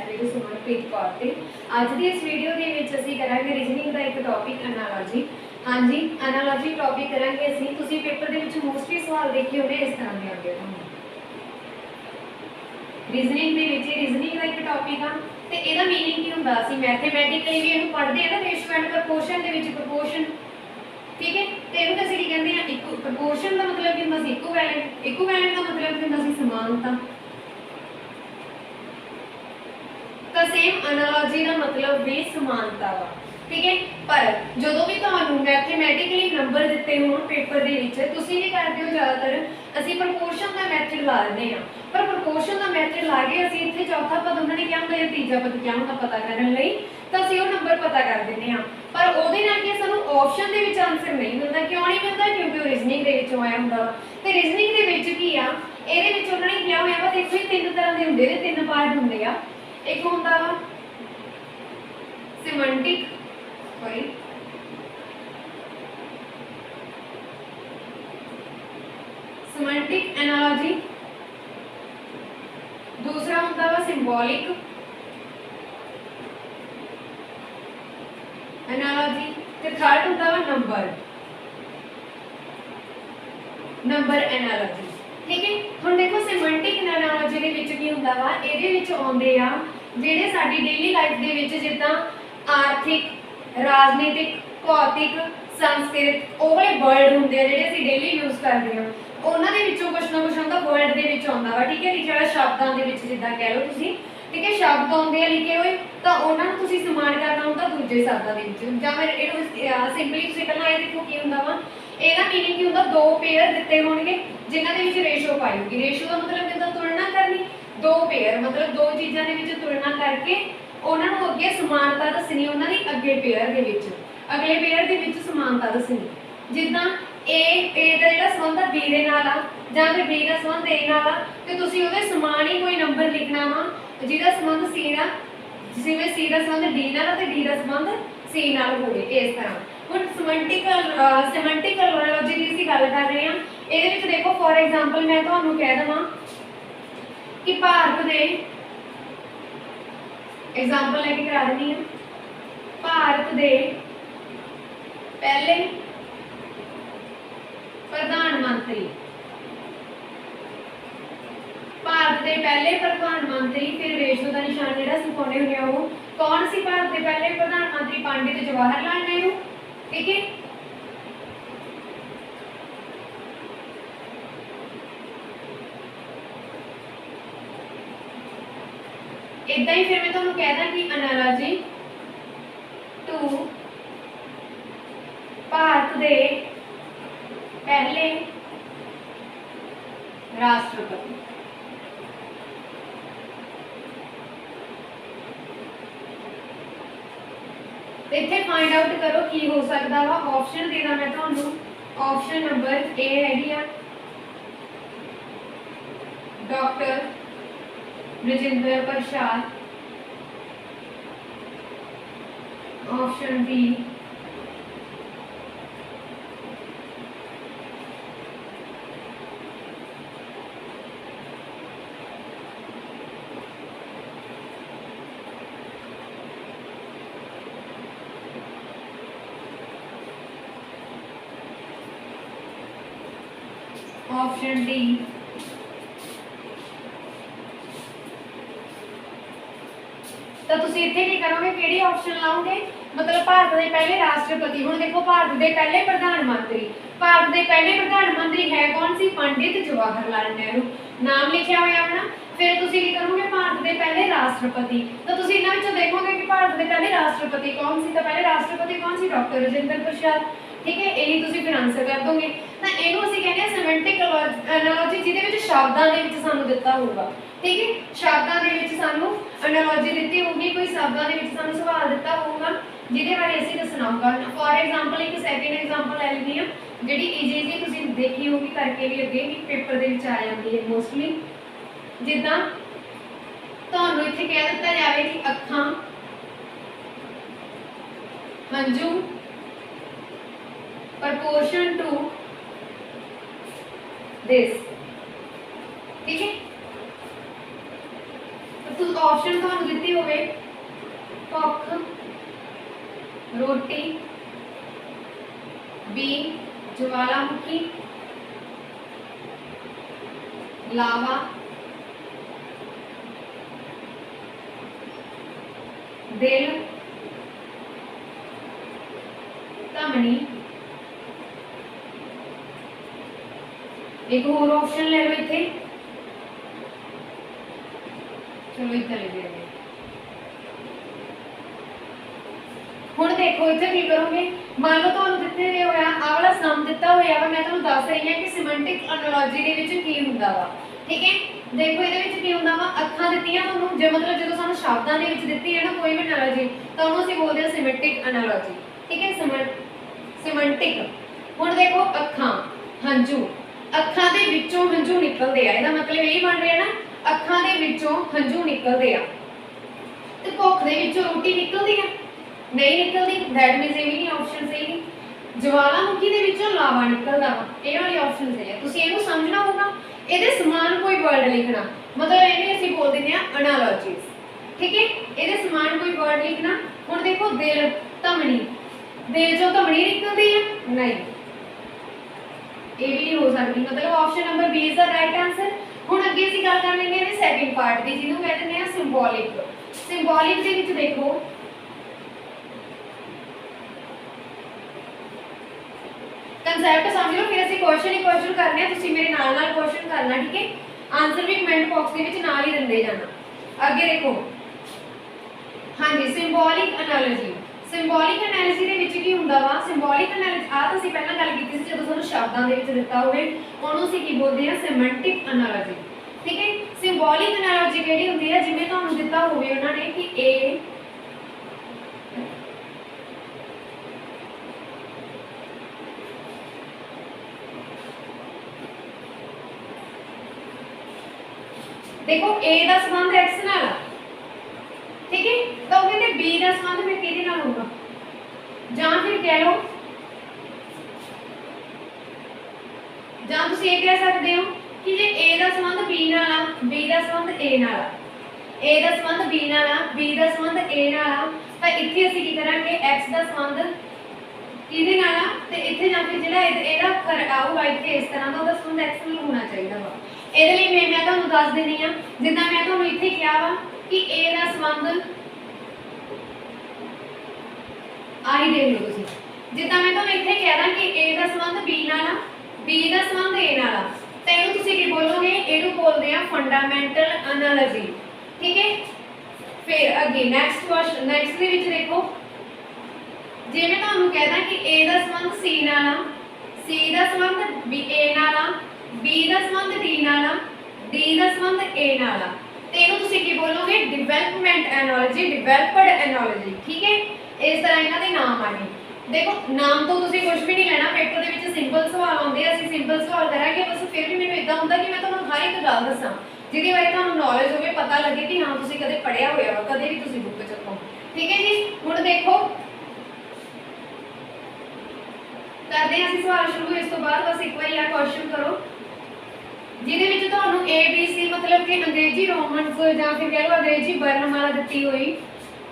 Matric Sumanpreet Kaur ते अज की इस वीडियो के विच असीं करांगे रीजनिंग का एक टॉपिक एनालॉजी। हाँ जी, एनालॉजी टॉपिक करांगे असीं। तुसीं पेपर दे विच मोस्टली सवाल देखे होने इस तरह के आउंदे तुहानूं रीजनिंग दे विच। रीजनिंग का एक टॉपिक आ ते इहदा मीनिंग की हुंदा, असीं मैथमैटिकली भी इहनूं पढ़दे आ ना, ratio and proportion they which proportion, ठीक है। तो इहनूं असीं की कहंदे आ इक्को। प्रपोर्शन का मतलब की हुंदा सी इक्विवेलेंट, इक्विवेलेंट का मतलब की हुंदा सी समानता। तो सेम एनालॉजी का मतलब भी समानता वा, ठीक है। पर जो भी तुहानूं मैथमैटिकली नंबर दिते हो पेपर दे विच, तुसीं की करदे हो ज़्यादातर असीं प्रपोर्शन का मैथड ला दिंदे आ। पर प्रपोर्शन का मैथड ला के असीं इत्थे चौथा पद उन्होंने क्या हुंदा या तीजा पद क्या हुंदा पता करन लई तां असीं ओह नंबर पता कर दिंदे आ। पर ओहदे नाल कि सानूं ऑप्शन दे विच आंसर नहीं मिलदा। क्यों नहीं मिलदा? क्योंकि वो रीजनिंग दे विचों आया हुंदा वा। ते रीजनिंग दे विच की आ, इहदे विच उन्होंने किहा होया वा, देखो ये तीन तरह दे हुंदे ने, तीन पार्ट हुंदे आ। एक होंदा वा सिमेंटिक, सॉरी सिमेंटिक एनालॉजी, दूसरा होंदा वा सिंबॉलिक एनालॉजी, ते थर्ड होंदा वा नंबर एनालॉजी, ठीक है। हुण देखो सिमेंटिक एनालॉजी दे विच की हुंदा वा, इहदे विच आउंदे आ ਜਿਹੜੇ ਸਾਡੀ ਡੇਲੀ ਲਾਈਫ ਦੇ ਵਿੱਚ ਜਿੱਦਾਂ ਆਰਥਿਕ, ਰਾਜਨੀਤਿਕ, ਭੌਤਿਕ, ਸੰਸਕ੍ਰਿਤ ਉਹ ਵਾਲੇ ਵਰਡ ਹੁੰਦੇ ਆ ਜਿਹੜੇ ਅਸੀਂ ਡੇਲੀ ਯੂਜ਼ ਕਰਦੇ ਹਾਂ, ਉਹਨਾਂ ਦੇ ਵਿੱਚੋਂ ਕੁਛ ਨਾ ਕੁਛ ਆਉਂਦਾ ਵਰਡ ਦੇ ਵਿੱਚ ਆਉਂਦਾ ਵਾ, ਠੀਕ ਹੈ। ਲਿਖਿਆ ਹੋਇਆ ਸ਼ਬਦਾਂ ਦੇ ਵਿੱਚ ਜਿੱਦਾਂ ਕਹਿ ਲਓ ਤੁਸੀਂ, ਠੀਕ ਹੈ। ਸ਼ਬਦ ਆਉਂਦੇ ਆ ਲਿਖੇ ਹੋਏ, ਤਾਂ ਉਹਨਾਂ ਨੂੰ ਤੁਸੀਂ ਸਮਾਨ ਕਰਨਾ ਹੁੰਦਾ ਦੂਜੇ ਸ਼ਬਦਾਂ ਦੇ ਵਿੱਚ। ਜਾਂ ਫਿਰ ਇਹਨੂੰ ਸਿੰਪਲੀ ਤੁਸੀਂ ਪਹਿਲਾਂ ਇਹ ਦੇਖੋ ਕੀ ਹੁੰਦਾ ਵਾ, ਇਹਦਾ ਮੀਨਿੰਗ ਕੀ ਹੁੰਦਾ, ਦੋ ਪੇਅਰ ਦਿੱਤੇ ਹੋਣਗੇ ਜਿਨ੍ਹਾਂ ਦੇ ਵਿੱਚ ਰੇਸ਼ੋ ਪਾਈ ਹੋਊਗੀ। ਰੇਸ਼ੋ ਦਾ ਮਤਲਬ ਜਿੱਦਾਂ ਤੁਲਨਾ ਕਰਨੀ, दो पेयर मतलब दो चीज़ों के विच तुलना करके उन्होंने अगे समानता दसनी, उन्होंने अगे पेयर के विच अगले पेयर के विच समानता दसनी। जिद्दां ए दा जिहड़ा संबंध बी दे नाल आ जां फिर बी दा संबंध ए नाल आ, ते तुसीं उहदे समान ही कोई नंबर लिखना वा जिहदा संबंध सी नाल, जिवें सी दा संबंध डी नाल ते डी दा संबंध सी नाल होवे। इस तरह हुण सिमेंटिक एनालॉजी दी असीं गल कर रहे हां। इहदे विच देखो फॉर एग्जांपल मैं तुहानूं कह देवां कि भारत दे एग्जाम्पल लेके करा देनी है, भारत दे पहले प्रधानमंत्री, भारत दे पहले प्रधानमंत्री, फिर रेशो का निशान जिहड़ा असीं पाउने हुंदे आ वो कौन सी? भारत दे पहले प्रधानमंत्री पंडित जवाहर लाल नेहरू, ठीक है। इदा ही फिर मैं तुहानूं कहदा कि एनालॉजी टू भारत दे पहले राष्ट्रपति। इत्थे फाइंड आउट करो की हो सकता वा। ऑप्शन देना मैं तुहानूं, ऑप्शन नंबर ए हैगी आ doctor Rajendra Prasad, option B option D तो तुसीं इत्थे की करोगे, किहड़ी ऑप्शन लाओगे? मतलब भारत के पहले राष्ट्रपति। हुण देखो भारत के पहले प्रधानमंत्री, भारत के पहले प्रधानमंत्री है कौन सी? पंडित जवाहर लाल नेहरू, नाम लिखा हुआ अपना। फिर तुसीं की करोगे भारत के पहले राष्ट्रपति, तो तुसीं इन्हां विचों देखोगे कि भारत के पहले राष्ट्रपति कौन सी? तो पहले राष्ट्रपति कौन सी? डॉक्टर राजेंद्र प्रसाद, ठीक है। यही तुसीं फिर आंसर कर दोगे। तो इहनूं असीं कहंदे आ सिमेंटिक एनालॉजी, जिहदे विच शब्दां दे विच सानूं दित्ता होਊਗਾ, ठीक है। शब्दां दे विच सानूं एनालॉजी दित्ती होਊਗੀ, कोई शब्दां दे विच सानूं सवाल दित्ता होਊਗਾ जिहदे बारे असीं दसना होਊਗਾ। फॉर एग्जांपल एक सैकेंड एग्जांपल ले लैंदी आ जिहड़ी ईजी तुसीं देखी होਊਗੀ करके भी अगे भी पेपर दे विच आ जांदी है मोस्टली। जिद्दां तुहानूं इत्थे कह दित्ता जावे कि अखां, हंझू, proportion to this, ठीक है। तो ऑप्शन ਤੁਹਾਨੂੰ ਦਿੱਤੀ ਹੋਵੇ ਭੁੱਖ, ਰੋਟੀ, बी ज्वालामुखी, लावा, दिल, धमनी। एक और ऑप्शन ले लो इथे, चलो इतना ले लेंगे। ਹੁਣ देखो इतने की करोगे, मान लो ਤੁਹਾਨੂੰ ਦਿੱਤੇ ਹੋਇਆ ਆ ਵਾਲਾ ਸਮ ਦਿੱਤਾ ਹੋਇਆ ਵਾ, ਮੈਂ ਤੁਹਾਨੂੰ ਦੱਸ ਰਹੀ ਹਾਂ ਕਿ ਸਿਮੈਂਟਿਕ ਐਨਾਲੋਜੀ ਦੇ ਵਿੱਚ ਕੀ ਹੁੰਦਾ ਵਾ। ਠੀਕ ਹੈ, ਦੇਖੋ ਇਹਦੇ ਵਿੱਚ ਕੀ ਹੁੰਦਾ ਵਾ, ਅੱਖਾਂ ਦਿੱਤੀਆਂ ਤੁਹਾਨੂੰ, ਜੇ ਮਤਲਬ ਜਦੋਂ ਸਾਨੂੰ ਸ਼ਬਦਾਂ ਦੇ ਵਿੱਚ ਦਿੱਤੀ ਹੈ ਨਾ ਕੋਈ ਵੀ ਐਨਾਲੋਜੀ, ਤਾਂ ਉਹਨੂੰ ਅਸੀਂ ਬੋਲਦੇ ਹਾਂ ਸਿਮੈਂਟਿਕ ਐਨਾਲੋਜੀ। ਠੀਕ ਹੈ, ਸਿਮੈਂਟਿਕ। ਹੁਣ ਦੇਖੋ ਅੱਖਾਂ, ਹੰਝੂ, ਅੱਖਾਂ ਦੇ ਵਿੱਚੋਂ ਹੰਝੂ ਨਿਕਲਦੇ ਆ, ਇਹਦਾ ਮਤਲਬ ਇਹ ਬਣ ਰਿਹਾ ਨਾ ਅੱਖਾਂ ਦੇ ਵਿੱਚੋਂ ਹੰਝੂ ਨਿਕਲਦੇ ਆ। ਤੇ ਭੁੱਖ ਦੇ ਵਿੱਚੋਂ ਰੋਟੀ ਨਿਕਲਦੀ ਆ, नहीं निकलती, दैट मींस ये भी नहीं ऑप्शन सही नहीं। ज्वालामुखी ਦੇ ਵਿੱਚੋਂ ਲਾਵਾ ਨਿਕਲਦਾ ਵਾ, ਇਹ ਵਾਲੀ ਆਪਸ਼ਨ ਸਹੀ ਹੈ। ਤੁਸੀਂ ਇਹਨੂੰ ਸਮਝਣਾ ਹੋਊਗਾ, ਇਹਦੇ ਸਮਾਨ ਕੋਈ ਵਰਡ ਲਿਖਣਾ, ਮਤਲਬ ਇਹਨੇ ਅਸੀਂ ਬੋਲ ਦਿੰਦੇ ਆ ਐਨਾਲੋਜੀਜ਼। ਠੀਕ ਹੈ, ਇਹਦੇ ਸਮਾਨ ਕੋਈ ਵਰਡ ਲਿਖਣਾ। ਹੁਣ ਦੇਖੋ ਦਿਲ, ਧਮਣੀ, ਦਿਲ ਚੋਂ ਧਮਣੀ ਨਿਕਲਦੀ ਹੈ, ਨਹੀਂ, ਇਹ ਵੀ ਨਹੀਂ ਹੋ ਸਕਦੀ, ਮਤਲਬ option number B is the right answer. ਹੁਣ ਅੱਗੇ ਅਸੀਂ ਗੱਲ ਕਰ ਲੈਂਦੇ ਹਾਂ ਸੈਕਿੰਡ ਪਾਰਟ ਦੀ, ਜਿਹਨੂੰ ਕਹਿੰਦੇ ਨੇ ਸਿੰਬੋਲਿਕ। ਸਿੰਬੋਲਿਕ ਦੇ ਵਿੱਚ ਦੇਖੋ कंसेप्ट समझ लो, फिर ਅਸੀਂ क्वेश्चन ही क्वेश्चन करने हैं, ਤੁਸੀਂ ਮੇਰੇ ਨਾਲ क्वेश्चन करना। ठीक है, आंसर भी कमेंट बॉक्स ਦੇ ਵਿੱਚ ਨਾਲ ਹੀ ਦਿੰਦੇ ਜਾਣਾ। ਅੱਗੇ ਦੇਖੋ, ਹਾਂਜੀ ਸਿੰਬੋਲਿਕ ਐਨਾਲੋਜੀ। ਸਿੰਬੋਲਿਕ ਐਨਾਲੋਜੀ ਦੇ ਵਿੱਚ ਕੀ ਹੁੰਦਾ ਵਾ, ਸਿੰਬੋਲਿਕ ਐਨਾਲੋਜੀ ਆ ਤਾਂ ਅਸੀਂ ਪਹਿਲਾਂ ਗੱਲ ਕੀਤੀ ਸੀ, ਜਦੋਂ ਸਾਨੂੰ ਸ਼ਬਦਾਂ ਦੇ ਵਿੱਚ ਦਿੱਤਾ ਹੋਵੇ ਉਹਨੂੰ ਅਸੀਂ ਕੀ ਬੋਲਦੇ ਹਾਂ, ਸਿਮੈਂਟਿਕ ਐਨਾਲੋਜੀ। ਠੀਕ ਹੈ, ਸਿੰਬੋਲਿਕ ਐਨਾਲੋਜੀ ਕਿਹੜੀ ਹੁੰਦੀ ਹੈ, ਜਿਵੇਂ ਤੁਹਾਨੂੰ ਦਿੱਤਾ ਹੋਵੇ ਉਹਨਾਂ ਨੇ ਕਿ A देखो A ਦਾ ਸੰਬੰਧ x ਨਾਲ ਆ। ਠੀਕ ਹੈ, ਤਾਂ ਉਹ ਕਹਿੰਦੇ B ਦਾ ਸੰਬੰਧ ਫਿਰ ਕਿਹਦੇ ਨਾਲ ਹੋਊਗਾ, ਜਾਂ ਫਿਰ ਕਹਿ ਲਓ, ਜਾਂ ਤੁਸੀਂ ਇਹ ਕਹਿ ਸਕਦੇ ਹੋ ਕਿ ਜੇ A ਦਾ ਸੰਬੰਧ B ਨਾਲ ਆ, B ਦਾ ਸੰਬੰਧ A ਨਾਲ ਆ, A ਦਾ ਸੰਬੰਧ B ਨਾਲ ਆ, B ਦਾ ਸੰਬੰਧ A ਨਾਲ ਆ, ਤਾਂ ਇੱਥੇ ਅਸੀਂ ਕੀ ਕਰਾਂਗੇ, x ਦਾ ਸੰਬੰਧ ਕਿਹਦੇ ਨਾਲ ਆ, ਤੇ ਇੱਥੇ ਜਾਂ ਫਿਰ ਜਿਹੜਾ ਇਹਦਾ ਅੱਖਰ ਆਊਗਾ ਇੱਥੇ ਇਸ ਤਰ੍ਹਾਂ ਦਾ, ਉਹਦਾ ਸੰਬੰਧ x ਨਾਲ ਹੋਣਾ ਚਾਹੀਦਾ ਵਾ। ਇਹਦੇ ਲਈ ਮੈਂ ਤੁਹਾਨੂੰ ਦੱਸ ਦਿੰਦੀ ਆ, ਜਿੱਦਾਂ ਮੈਂ ਤੁਹਾਨੂੰ ਇੱਥੇ ਕਿਹਾ ਵਾ ਕਿ A ਦਾ ਸੰਬੰਧ ਆਹੀ ਦੇਖ ਲਓ ਤੁਸੀਂ, ਜਿੱਦਾਂ ਮੈਂ ਤੁਹਾਨੂੰ ਇੱਥੇ ਕਹਿ ਦਾਂ ਕਿ A ਦਾ ਸੰਬੰਧ B ਨਾਲ ਆ, B ਦਾ ਸੰਬੰਧ A ਨਾਲ ਆ, ਤਾਂ ਇਹਨੂੰ ਤੁਸੀਂ ਕੀ ਬੋਲੋਗੇ, ਇਹਨੂੰ ਬੋਲਦੇ ਆ ਫੰਡਾਮੈਂਟਲ ਐਨਾਲੋਜੀ। ਠੀਕ ਹੈ, ਫਿਰ ਅੱਗੇ ਨੈਕਸਟ ਕੁਐਸਚਨ, ਨੈਕਸਟ ਦੇ ਵਿੱਚ ਦੇਖੋ, ਜੇ ਮੈਂ ਤੁਹਾਨੂੰ ਕਹਿ ਦਾਂ ਕਿ A ਦਾ ਸੰਬੰਧ C ਨਾਲ ਆ, C ਦਾ ਸੰਬੰਧ A ਨਾਲ ਆ, B ਦਾ ਸੰਬੰਧ D ਨਾਲ ਆ, D ਦਾ ਸੰਬੰਧ A ਨਾਲ ਆ, ਤੇ ਇਹਨੂੰ ਤੁਸੀਂ ਕੀ ਬੋਲੋਗੇ, ਡਿਵੈਲਪਮੈਂਟ ਐਨਾਲੋਜੀ, ਡਿਵੈਲਪਡ ਐਨਾਲੋਜੀ। ਠੀਕ ਹੈ, ਇਸ ਤਰ੍ਹਾਂ ਇਹਨਾਂ ਦੇ ਨਾਮ ਆਣੇ। ਦੇਖੋ ਨਾਮ ਤੋਂ ਤੁਸੀਂ ਕੁਝ ਵੀ ਨਹੀਂ ਲੈਣਾ, ਪੇਪਰ ਦੇ ਵਿੱਚ ਸਿੰਪਲ ਸਵਾਲ ਆਉਂਦੇ ਆ, ਅਸੀਂ ਸਿੰਪਲ ਸਵਾਲ ਕਰਾਂਗੇ, ਬਸ ਫਿਰ ਵੀ ਮੈਨੂੰ ਇਦਾਂ ਹੁੰਦਾ ਕਿ ਮੈਂ ਤੁਹਾਨੂੰ ਹਰ ਇੱਕ ਗੱਲ ਦੱਸਾਂ ਜਿਹਦੇ ਬਾਰੇ ਤੁਹਾਨੂੰ ਨੌਲੇਜ ਹੋਵੇ, ਪਤਾ ਲੱਗੇ ਕਿ ਹਾਂ ਤੁਸੀਂ ਕਦੇ ਪੜ੍ਹਿਆ ਹੋਇਆ ਵਾ, ਕਦੇ ਵੀ ਤੁਸੀਂ ਬੁੱਕ ਚੱਕੋ। ਠੀਕ ਹੈ ਜੀ, ਹੁਣ ਦੇਖੋ ਕਰਦੇ ਹਾਂ ਅਸੀਂ ਸਵਾਲ ਸ਼ੁਰੂ। ਇਸ ਤੋਂ ਬਾਅਦ ਬਸ ਇੱਕ ਵਾਰੀ ਆ ਕੁਐਸਚਨ ਕਰੋ, ਜਿਹਦੇ ਵਿੱਚ ਤੁਹਾਨੂੰ ABC ਮਤਲਬ ਕਿ ਅੰਗਰੇਜ਼ੀ ਰੋਮਨਸ ਜਾਂ ਫਿਰ ਕਹਿ ਲਓ ਅੰਗਰੇਜ਼ੀ ਵਰਣਮਾਲਾ ਦਿੱਤੀ ਹੋਈ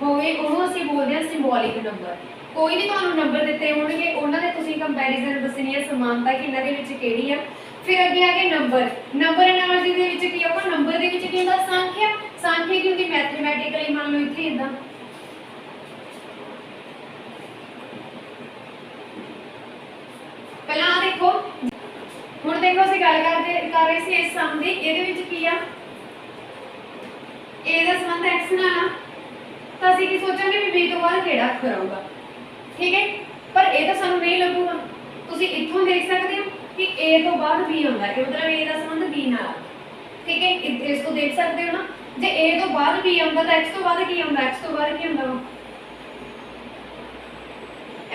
ਹੋਵੇ, ਉਹਨੂੰ ਅਸੀਂ ਬੋਲਦੇ ਹਾਂ ਸਿੰਬੋਲਿਕ ਨੰਬਰ। ਕੋਈ ਵੀ ਤੁਹਾਨੂੰ ਨੰਬਰ ਦਿੱਤੇ ਹੋਣਗੇ, ਉਹਨਾਂ ਦੇ ਤੁਸੀਂ ਕੰਪੈਰੀਜ਼ਨ ਦੱਸਣੀ ਹੈ, ਸਮਾਨਤਾ ਕਿ ਇਹਨਾਂ ਦੇ ਵਿੱਚ ਕਿਹੜੀ ਆ। ਫਿਰ ਅੱਗੇ ਆ ਕੇ ਨੰਬਰ, ਨੰਬਰ ਐਨਾਲੋਜੀ ਦੇ ਵਿੱਚ ਕੀ ਹੋਊਗਾ, ਨੰਬਰ ਦੇ ਵਿੱਚ ਕੀ ਹੁੰਦਾ, ਸੰਖਿਆ। ਸੰਖਿਆ ਕੀ ਹੁੰਦੀ, ਮੈਥਮੈਟਿਕਲੀ ਮੰਨ ਲਓ ਇੱਥੇ ਇਦਾਂ, ਪਹਿਲਾਂ ਆ ਦੇਖੋ, ਹੁਣ ਦੇਖੋ ਅਸੀਂ ਗੱਲ ਕਰ ਰਹੇ ਸੀ ਇਸ ਸਮ ਦੀ, ਇਹਦੇ ਵਿੱਚ ਕੀ ਆ, A ਦਾ ਸੰਬੰਧ x ਨਾਲ ਆ, ਤਾਂ ਅਸੀਂ ਕੀ ਸੋਚਾਂਗੇ ਵੀ B ਤੋਂ ਬਾਅਦ ਕਿਹੜਾ ਅੱਖਰ ਆਊਗਾ। ਠੀਕ ਹੈ, ਪਰ ਇਹ ਤਾਂ ਸਾਨੂੰ ਨਹੀਂ ਲੱਗੂਗਾ, ਤੁਸੀਂ ਇੱਥੋਂ ਦੇਖ ਸਕਦੇ ਹੋ ਕਿ A ਤੋਂ ਬਾਅਦ B ਆਉਂਦਾ, ਇਹ ਮਤਲਬ A ਦਾ ਸੰਬੰਧ B ਨਾਲ ਆ। ਠੀਕ ਹੈ, ਇਸ ਤੋਂ ਦੇਖ ਸਕਦੇ ਹੋ ਨਾ, ਜੇ A ਤੋਂ ਬਾਅਦ B ਆਉਂਦਾ ਤਾਂ x ਤੋਂ ਬਾਅਦ ਕੀ ਆਉਂਦਾ, x ਤੋਂ ਬਾਅਦ ਕੀ ਆਉਂਦਾ,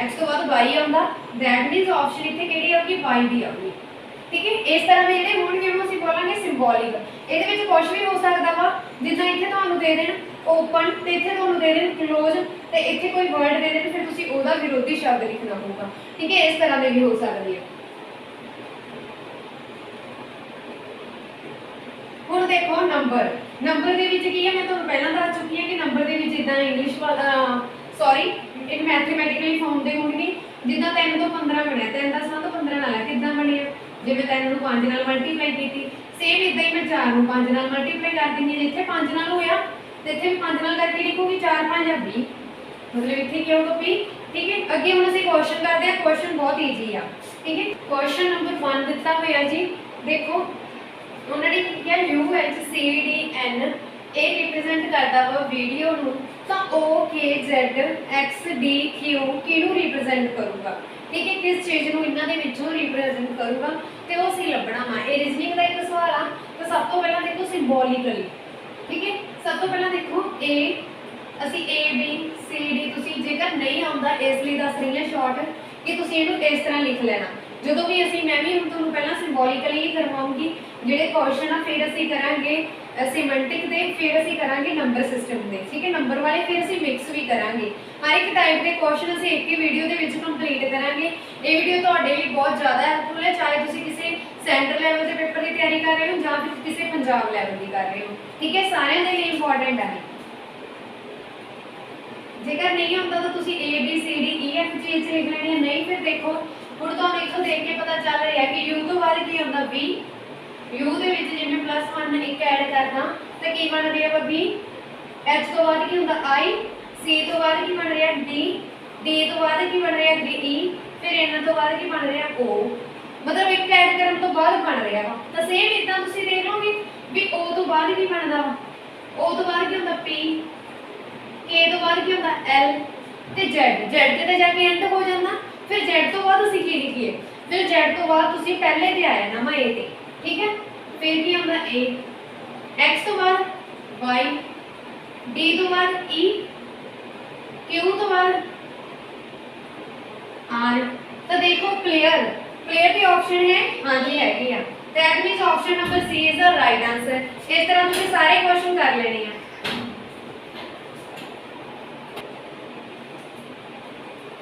x ਤੋਂ ਬਾਅਦ y ਆਉਂਦਾ, ਦੈਟ ਮੀਨਸ ਆਪਸ਼ਨ ਇੱਥੇ ਕਿਹੜੀ ਆਊਗੀ, y ਦੀ ਆਊਗੀ। ਠੀਕ ਹੈ, ਇਸ ਤਰ੍ਹਾਂ ਦੇ ਜਿਹੜੇ ਹੋਣਗੇ ਉਹਨੂੰ ਅਸੀਂ ਬੋਲਾਂਗੇ ਸਿੰਬੋਲਿਕ। ਇਹਦੇ ਵਿੱਚ ਕੁਝ ਵੀ ਹੋ ਸਕਦਾ ਵਾ, ਜਿੱਦਾਂ ਇੱਥੇ ਤੁਹਾਨੂੰ ਦੇ ਦੇਣ ਓਪਨ ਤੇ ਇੱਥੇ ਤੁਹਾਨੂੰ ਦੇ ਦੇਣ ਕਲੋਜ਼, ਤੇ ਇੱਥੇ ਕੋਈ ਵਰਡ ਦੇ ਦੇਣ, ਫਿਰ ਤੁਸੀਂ ਉਹਦਾ ਵਿਰੋਧੀ ਸ਼ਬਦ ਲਿਖਣਾ ਹੋਊਗਾ। ਠੀਕ ਹੈ, ਇਸ ਤਰ੍ਹਾਂ ਦੇ ਵੀ ਹੋ ਸਕਦੇ ਆ। ਹੁਣ ਦੇਖੋ ਨੰਬਰ, ਨੰਬਰ ਦੇ ਵਿੱਚ ਕੀ ਹੈ, ਮੈਂ ਤੁਹਾਨੂੰ ਪਹਿਲਾਂ ਦੱਸ ਚੁੱਕੀ ਹਾਂ ਕਿ ਨੰਬਰ ਦੇ ਵਿੱਚ ਇਦਾਂ ਇੰਗਲਿਸ਼ ਸੌਰੀ ਇਹ ਮੈਥਮੈਟਿਕਲੀ ਫਾਰਮ ਦੇ ਹੋਣਗੇ। ਜਿੱਦਾਂ 3 ਤੋਂ 15 ਬਣਿਆ, 3 ਦਾ 7 ਤੋਂ 15 ਨਾਲ ਹੈ, ਕਿੱਦਾਂ ਬਣਿਆ, ਜਿਵੇਂ 3 ਨੂੰ 5 ਨਾਲ ਮਲਟੀਪਲਾਈ ਕੀਤੀ, ਸੇਮ ਇਦਾਂ ਹੀ ਮੈਂ 4 ਨੂੰ 5 ਨਾਲ ਮਲਟੀਪਲਾਈ ਕਰ ਦਿੰਦੀ ਹਾਂ। ਇੱਥੇ 5 ਨਾਲ ਹੋਇਆ ਤੇ ਇੱਥੇ ਵੀ 5 ਨਾਲ ਕਰਕੇ ਲਿਖੂਗੀ, 4 5 ਜਾਂ 20, ਮਤਲਬ ਇੱਥੇ ਕੀ ਹੋਊਗਾ 20। ਠੀਕ ਹੈ, ਅੱਗੇ ਹੁਣ ਅਸੀਂ ਕੁਐਸਚਨ ਕਰਦੇ ਹਾਂ। ਕੁਐਸਚਨ ਬਹੁਤ ਈਜ਼ੀ ਆ। ਠੀਕ ਹੈ, ਕੁਐਸਚਨ ਨੰਬਰ 1 ਦਿੱਤਾ ਹੋਇਆ ਜੀ, ਦੇਖੋ ਉਹਨਾਂ ਨੇ ਕੀ ਕਿਹਾ, UHCDN ਇਹ ਰਿਪਰੈਜ਼ੈਂਟ ਕਰਦਾ ਵਾ ਵੀਡੀਓ ਨੂੰ, ਤਾਂ OKZ XDQ ਕਿਹਨੂੰ ਰਿਪਰੈਜ਼ੈਂਟ ਕਰੂਗਾ। ਠੀਕ ਹੈ, ਕਿਸ ਚੀਜ਼ ਨੂੰ ਇਹਨਾਂ ਦੇ ਵਿੱਚੋਂ ਰਿਪਰੈਜ਼ੈਂਟ ਕਰੂਗਾ ਤੇ ਉਹ ਅਸੀਂ ਲੱਭਣਾ ਵਾ। ਇਹ ਰੀਜ਼ਨਿੰਗ ਦਾ ਇੱਕ ਸਵਾਲ ਆ। ਤਾਂ ਸਭ ਤੋਂ ਪਹਿਲਾਂ ਦੇਖੋ ਸਿੰਬੋਲਿਕਲੀ। ਠੀਕ ਹੈ, ਸਭ ਤੋਂ ਪਹਿਲਾਂ ਦੇਖੋ ਅਸੀਂ ABCD, ਤੁਸੀਂ ਜੇਕਰ ਨਹੀਂ ਆਉਂਦਾ ਇਸ ਲਈ ਦੱਸ ਰਹੀ ਹਾਂ ਸ਼ਾਰਟ ਕਿ ਤੁਸੀਂ ਇਹਨੂੰ ਇਸ ਤਰ੍ਹਾਂ ਲਿਖ ਲੈਣਾ। ਜਦੋਂ ਵੀ ਮੈਂ ਵੀ ਹੁਣ ਤੁਹਾਨੂੰ ਪਹਿਲਾਂ ਸਿੰਬੋਲਿਕਲੀ ਹੀ ਕਰਵਾਉਂਗੀ ਜਿਹੜੇ ਕੁਐਸਚਨ ਆ, ਫਿਰ ਅਸੀਂ ਕਰਾਂਗੇ ਸਿਮੈਂਟਿਕ ਦੇ, ਫਿਰ ਅਸੀਂ ਕਰਾਂਗੇ ਨੰਬਰ ਸਿਸਟਮ ਦੇ। ਠੀਕ ਹੈ, ਨੰਬਰ ਵਾਲੇ ਫਿਰ ਅਸੀਂ ਮਿਕਸ ਵੀ ਕਰਾਂਗੇ। ਹਰ ਇੱਕ ਟਾਈਪ ਦੇ ਕੁਐਸਚਨ ਅਸੀਂ ਇੱਕ ਹੀ ਵੀਡੀਓ ਦੇ ਵਿੱਚ ਕੰਪਲੀਟ ਕਰਾਂਗੇ। ਇਹ ਵੀਡੀਓ ਤੁਹਾਡੇ ਲਈ ਬਹੁਤ ਜ਼ਿਆਦਾ ਹੈਲਪਫੁਲ ਹੈ, ਚਾਹੇ ਤੁਸੀਂ ਕਿਸੇ ਸੈਂਟਰ ਲੈਵਲ ਦੇ ਪੇਪਰ ਦੀ ਤਿਆਰੀ ਕਰ ਰਹੇ ਹੋ ਜਾਂ ਫਿਰ ਕਿਸੇ ਪੰਜਾਬ ਲੈਵਲ ਦੀ ਕਰ ਰਹੇ ਹੋ। ਠੀਕ ਹੈ, ਸਾਰਿਆਂ ਦੇ ਲਈ ਇੰਪੋਰਟੈਂਟ ਹੈ। ਜੇਕਰ ਨਹੀਂ ਹੁੰਦਾ ਤਾਂ ਤੁਸੀਂ ABCDEFG ਲਿਖ ਲੈਣੀ ਹੈ। ਨਹੀਂ ਫਿਰ ਦੇਖੋ ਹੁਣ ਤੁਹਾਨੂੰ ਇੱਥੋਂ ਦੇਖ ਕੇ ਪਤਾ ਚੱਲ ਰਿਹਾ ਕਿ U ਤੋਂ ਬਾਅਦ ਕੀ ਹੁੰਦਾ B। U ਦੇ ਵਿੱਚ ਜਿਵੇਂ +1 ਇੱਕ ਐਡ ਕਰਨਾ ਤਾਂ ਕੀ ਬਣ ਰਿਹਾ ਵਾ B। H ਤੋਂ ਬਾਅਦ ਕੀ ਹੁੰਦਾ I। C ਤੋਂ ਬਾਅਦ ਕੀ ਬਣ ਰਿਹਾ D। D ਤੋਂ ਬਾਅਦ ਕੀ ਬਣ ਰਿਹਾ E। ਫਿਰ N ਤੋਂ ਬਾਅਦ ਕੀ ਬਣ ਰਿਹਾ O। ਮਤਲਬ ਇੱਕ ਐਡ ਕਰਨ ਤੋਂ ਬਾਅਦ ਬਣ ਰਿਹਾ ਵਾ। ਤਾਂ ਸੇਮ ਇਦਾਂ ਤੁਸੀਂ ਦੇਖ ਲਓਗੇ ਵੀ O ਤੋਂ ਬਾਅਦ ਕੀ ਬਣਦਾ ਵਾ। O ਤੋਂ ਬਾਅਦ ਕੀ ਹੁੰਦਾ P। K ਤੋਂ ਬਾਅਦ ਕੀ ਹੁੰਦਾ L ਤੇ Z ਤੇ ਤਾਂ ਜਾ ਕੇ ਐਂਡ ਹੋ ਜਾਂਦਾ। ਫਿਰ Z ਤੋਂ ਬਾਅਦ ਅਸੀਂ ਕੀ ਲਿਖੀਏ, ਫਿਰ Z ਤੋਂ ਬਾਅਦ ਤੁਸੀਂ ਪਹਿਲੇ ਤੇ ਆਇਆ ਨਾ A ਤੇ। ਠੀਕ ਹੈ, ਫਿਰ ਕੀ ਹੁੰਦਾ A। X ਤੋਂ ਬਾਅਦ Y। D ਤੋਂ ਬਾਅਦ E। Q ਤੋਂ ਬਾਅਦ R। ਤਾਂ ਦੇਖੋ ਕਲੀਅਰ ਦੀ ਆਪਸ਼ਨ ਹੈ, ਹਾਂਜੀ ਹੈਗੀ ਆ। That means option number C is the right answer. ਇਸ ਤਰ੍ਹਾਂ ਤੁਸੀਂ ਸਾਰੇ ਕੁਐਸਚਨ ਕਰ ਲੈਣੇ ਆ।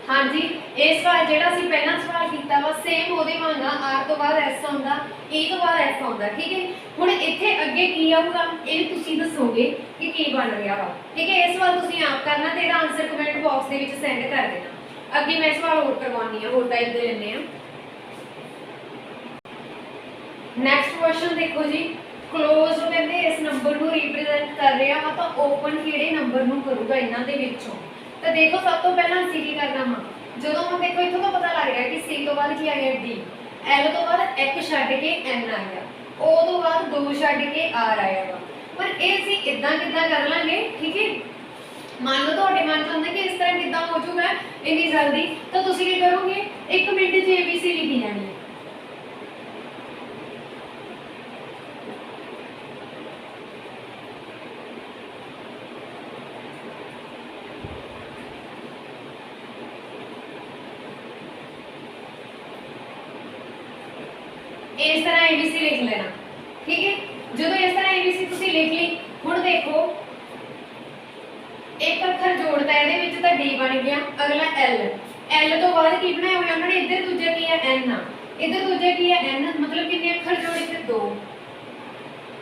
ਹਾਂਜੀ, ਇਸ ਵਾਰ ਜਿਹੜਾ ਅਸੀਂ ਪਹਿਲਾਂ ਸਵਾਲ ਕੀਤਾ ਵਾ ਸੇਮ ਉਹਦੇ ਵਾਂਗ ਆ। R ਤੋਂ ਬਾਅਦ S ਆਉਂਦਾ, E ਤੋਂ ਬਾਅਦ F ਆਉਂਦਾ। ਠੀਕ ਹੈ, ਹੁਣ ਇੱਥੇ ਅੱਗੇ ਕੀ ਆਊਗਾ ਇਹ ਤੁਸੀਂ ਦੱਸੋਗੇ ਕਿ ਕੀ ਬਣ ਰਿਹਾ ਵਾ। ਠੀਕ ਹੈ, ਇਸ ਵਾਰ ਤੁਸੀਂ ਆਪ ਕਰਨਾ ਤੇ ਇਹਦਾ ਆਨਸਰ ਕਮੈਂਟ ਬਾਕਸ ਦੇ ਵਿੱਚ ਸੈਂਡ ਕਰ ਦੇਣਾ। ਅੱਗੇ ਮੈਂ ਸਵਾਲ ਹੋਰ ਕਰਵਾਉਣੀ ਆ, ਹੋਰ ਟਾਈਪ ਦੇ ਲੈਣੇ ਆ। ਨੈਕਸਟ ਕੁਐਸਚਨ ਦੇਖੋ ਜੀ, ਕਲੋਜ਼ ਕਹਿੰਦੇ ਇਸ ਨੰਬਰ ਨੂੰ ਰਿਪਰੈਜ਼ੈਂਟ ਕਰ ਰਿਹਾ ਵਾ, ਤਾਂ ਓਪਨ ਕਿਹੜੇ ਨੰਬਰ ਨੂੰ ਕਰੂਗਾ ਇਹਨਾਂ ਦੇ ਵਿੱਚੋਂ। ਤਾਂ ਦੇਖੋ ਸਭ ਤੋਂ ਪਹਿਲਾਂ ਅਸੀਂ ਕੀ ਕਰਨਾ ਵਾ, ਜਦੋਂ ਹੁਣ ਦੇਖੋ ਇੱਥੋਂ ਤਾਂ ਪਤਾ ਲੱਗ ਰਿਹਾ ਕਿ C ਤੋਂ ਬਾਅਦ ਕੀ ਆ ਗਿਆ D। L ਤੋਂ ਬਾਅਦ 1 ਛੱਡ ਕੇ N ਆ ਗਿਆ। O ਤੋਂ ਬਾਅਦ 2 ਛੱਡ ਕੇ R ਆਇਆ ਵਾ। ਪਰ ਇਹ ਅਸੀਂ ਇਦਾਂ ਕਿੱਦਾਂ ਕਰ ਲਾਂਗੇ। ਠੀਕ ਹੈ, ਮੰਨ ਲਓ ਤੁਹਾਡੇ ਮਨ 'ਚ ਹੁੰਦਾ ਕਿ ਇਸ ਤਰ੍ਹਾਂ ਕਿੱਦਾਂ ਹੋ ਜਾਊਗਾ ਇੰਨੀ ਜਲਦੀ, ਤਾਂ ਤੁਸੀਂ ਕੀ ਕਰੋਗੇ 1 ਮਿੰਟ 'ਚ ABC ਲਿਖੀ ਜਾਣੀ ਹੈ। इस तरह ABC लिख लेना। ठीक है, जो इस तरह ABC तुसी लिख ली। हुण देखो एक अक्षर जोड़ता है, ये तो D बन गया। अगला L तो बाद की बनाया हुआ उन्होंने, इधर दूजा की है N, इधर दूजा की है N, मतलब कितने अक्षर जोड़े थे 2।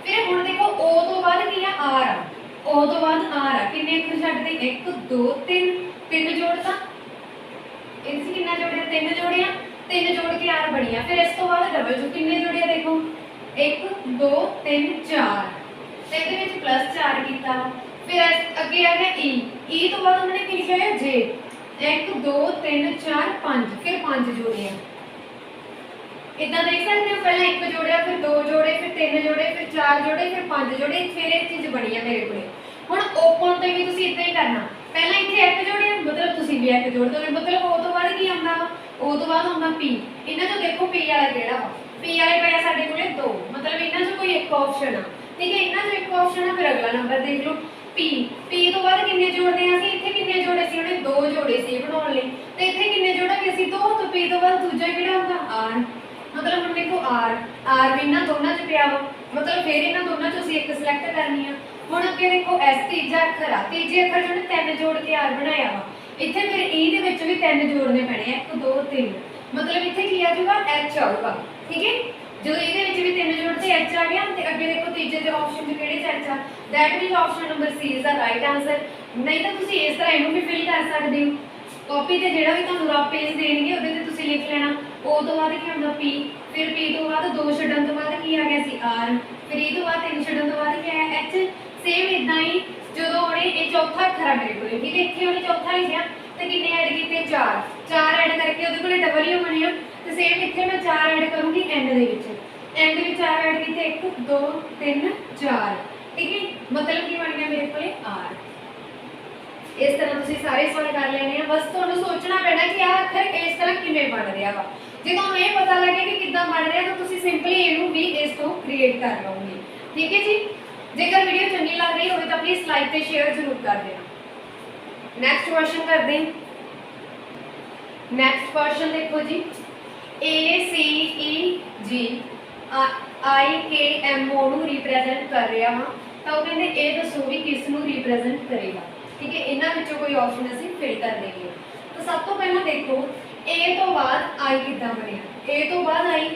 फिर हुण देखो O तो बाद की है R, O तो बाद R कितने अक्षर छड्डते 1 2 3 3 जोड़ता। इस कितना जोड़िया 3 जोड़िया, 3 जोड़ के R बनिया। फिर इस तो बाद डबल जो कितने जोड़िया देखो 1 2 3 4, तो ये +4 किया। फिर अगे आ गया E तो बाद उन्होंने लिखा है J, 1 2 3 4 5, फिर 5 जोड़िया। इतना देख सकते हो, पहले 1 जोड़िया, फिर 2 जोड़े, फिर 3 जोड़े, फिर 4 जोड़े, फिर 5 जोड़े, फिर एक चीज़ बनी है मेरे को। हुण ओपन तो भी तुसीं इदां ही करना, पहले इत्थे 1 जोड़िया, मतलब तुसीं भी 1 जोड़ दोगे, मतलब O तो बाद की आंदा वा, O तो बाद आंदा P। इन्हां चों देखो P वाला किहड़ा वा, P वाले पए साडे कोले 2, मतलब इन्हां चों कोई एक ऑप्शन आ। ठीक है, इन्हां चों एक ऑप्शन आ। फिर अगला नंबर देख लो P तो बाद किन्ने जोड़दे आ असीं, इत्थे किन्ने जोड़े सी उहने 2 जोड़े सी बनाउण लई, ते इत्थे किन्ने जोड़ांगे असीं 2, तो P तो बाद दूजा किहड़ा होगा R। मतलब हम देखो R भी इन्हां दोनों च पिया वा, मतलब फिर इन्हां दोनों चों असीं एक सिलेक्ट करनी आ। हुण अगे देखो S तीजा अखर आ, तीजे अखर जो 3 जोड़ के R बनाया वा, इत्थे फिर E दे विच भी 3 जोड़ने पैणे 1 2 3, मतलब इत्थे की आ जाऊगा H आऊगा। ठीक है, जो ये भी 3 जोड़ते एच आ गया तो अगे देखो तीजे के ऑप्शन किहड़े च एच आ that means option number C is the right answer. नहीं तो तुसीं इस तरह इहनूं भी फिल कर सकते हो कॉपी ते जिहड़ा भी तुहानूं रफ पेज देणगे उहदे ते तुसीं लिख लेना ओ तो बाद की हुंदा पी फिर पी तो बाद 2 छड्डण तो बाद की आ गया सी आर फिर ई तो बाद 3 छड्डण तो बाद क्या है एच। सेम इदां ही जो उन्हें ये चौथा अखर आ मेरे को ठीक है इतने उन्हें चौथा लिखा तो कितने ऐड किए 4 4 ऐड करके वो डबल ही बनया तो सेम इतने मैं 4 ऐड करूँगी एंड एंड में 4 ऐड किए 1 2 3 4 ठीक है मतलब कि बन गया मेरे को आर। इस तरह तुम सारे सवाल कर लेने हैं बस तुम्हें सोचना पैना कि आ अखर इस तरह किमें बन रहा वा जो तुम्हें ये पता लगे कि कितना बन रहा तो तुम सिंपली इनू भी इस तो क्रिएट कर लोगे। ठीक है जी जेकर वीडियो चंगी लग रही हो तो प्लीज लाइक ते शेयर जरूर कर देना। नेक्स्ट क्वेश्चन कर दें। नेक्स्ट क्वेश्चन देखो जी ए सी ई जी आई के एम ओ नू रिप्रेजेंट कर रहा हाँ तो वो कहते ए दसो भी किस नू रिप्रेजेंट करेगा। ठीक है इन्हां विचों कोई ऑप्शन असीं फिल कर देंगे। तो सब तो पहला देखो ए तो बाद आई कितना बनया ए तो बाद आई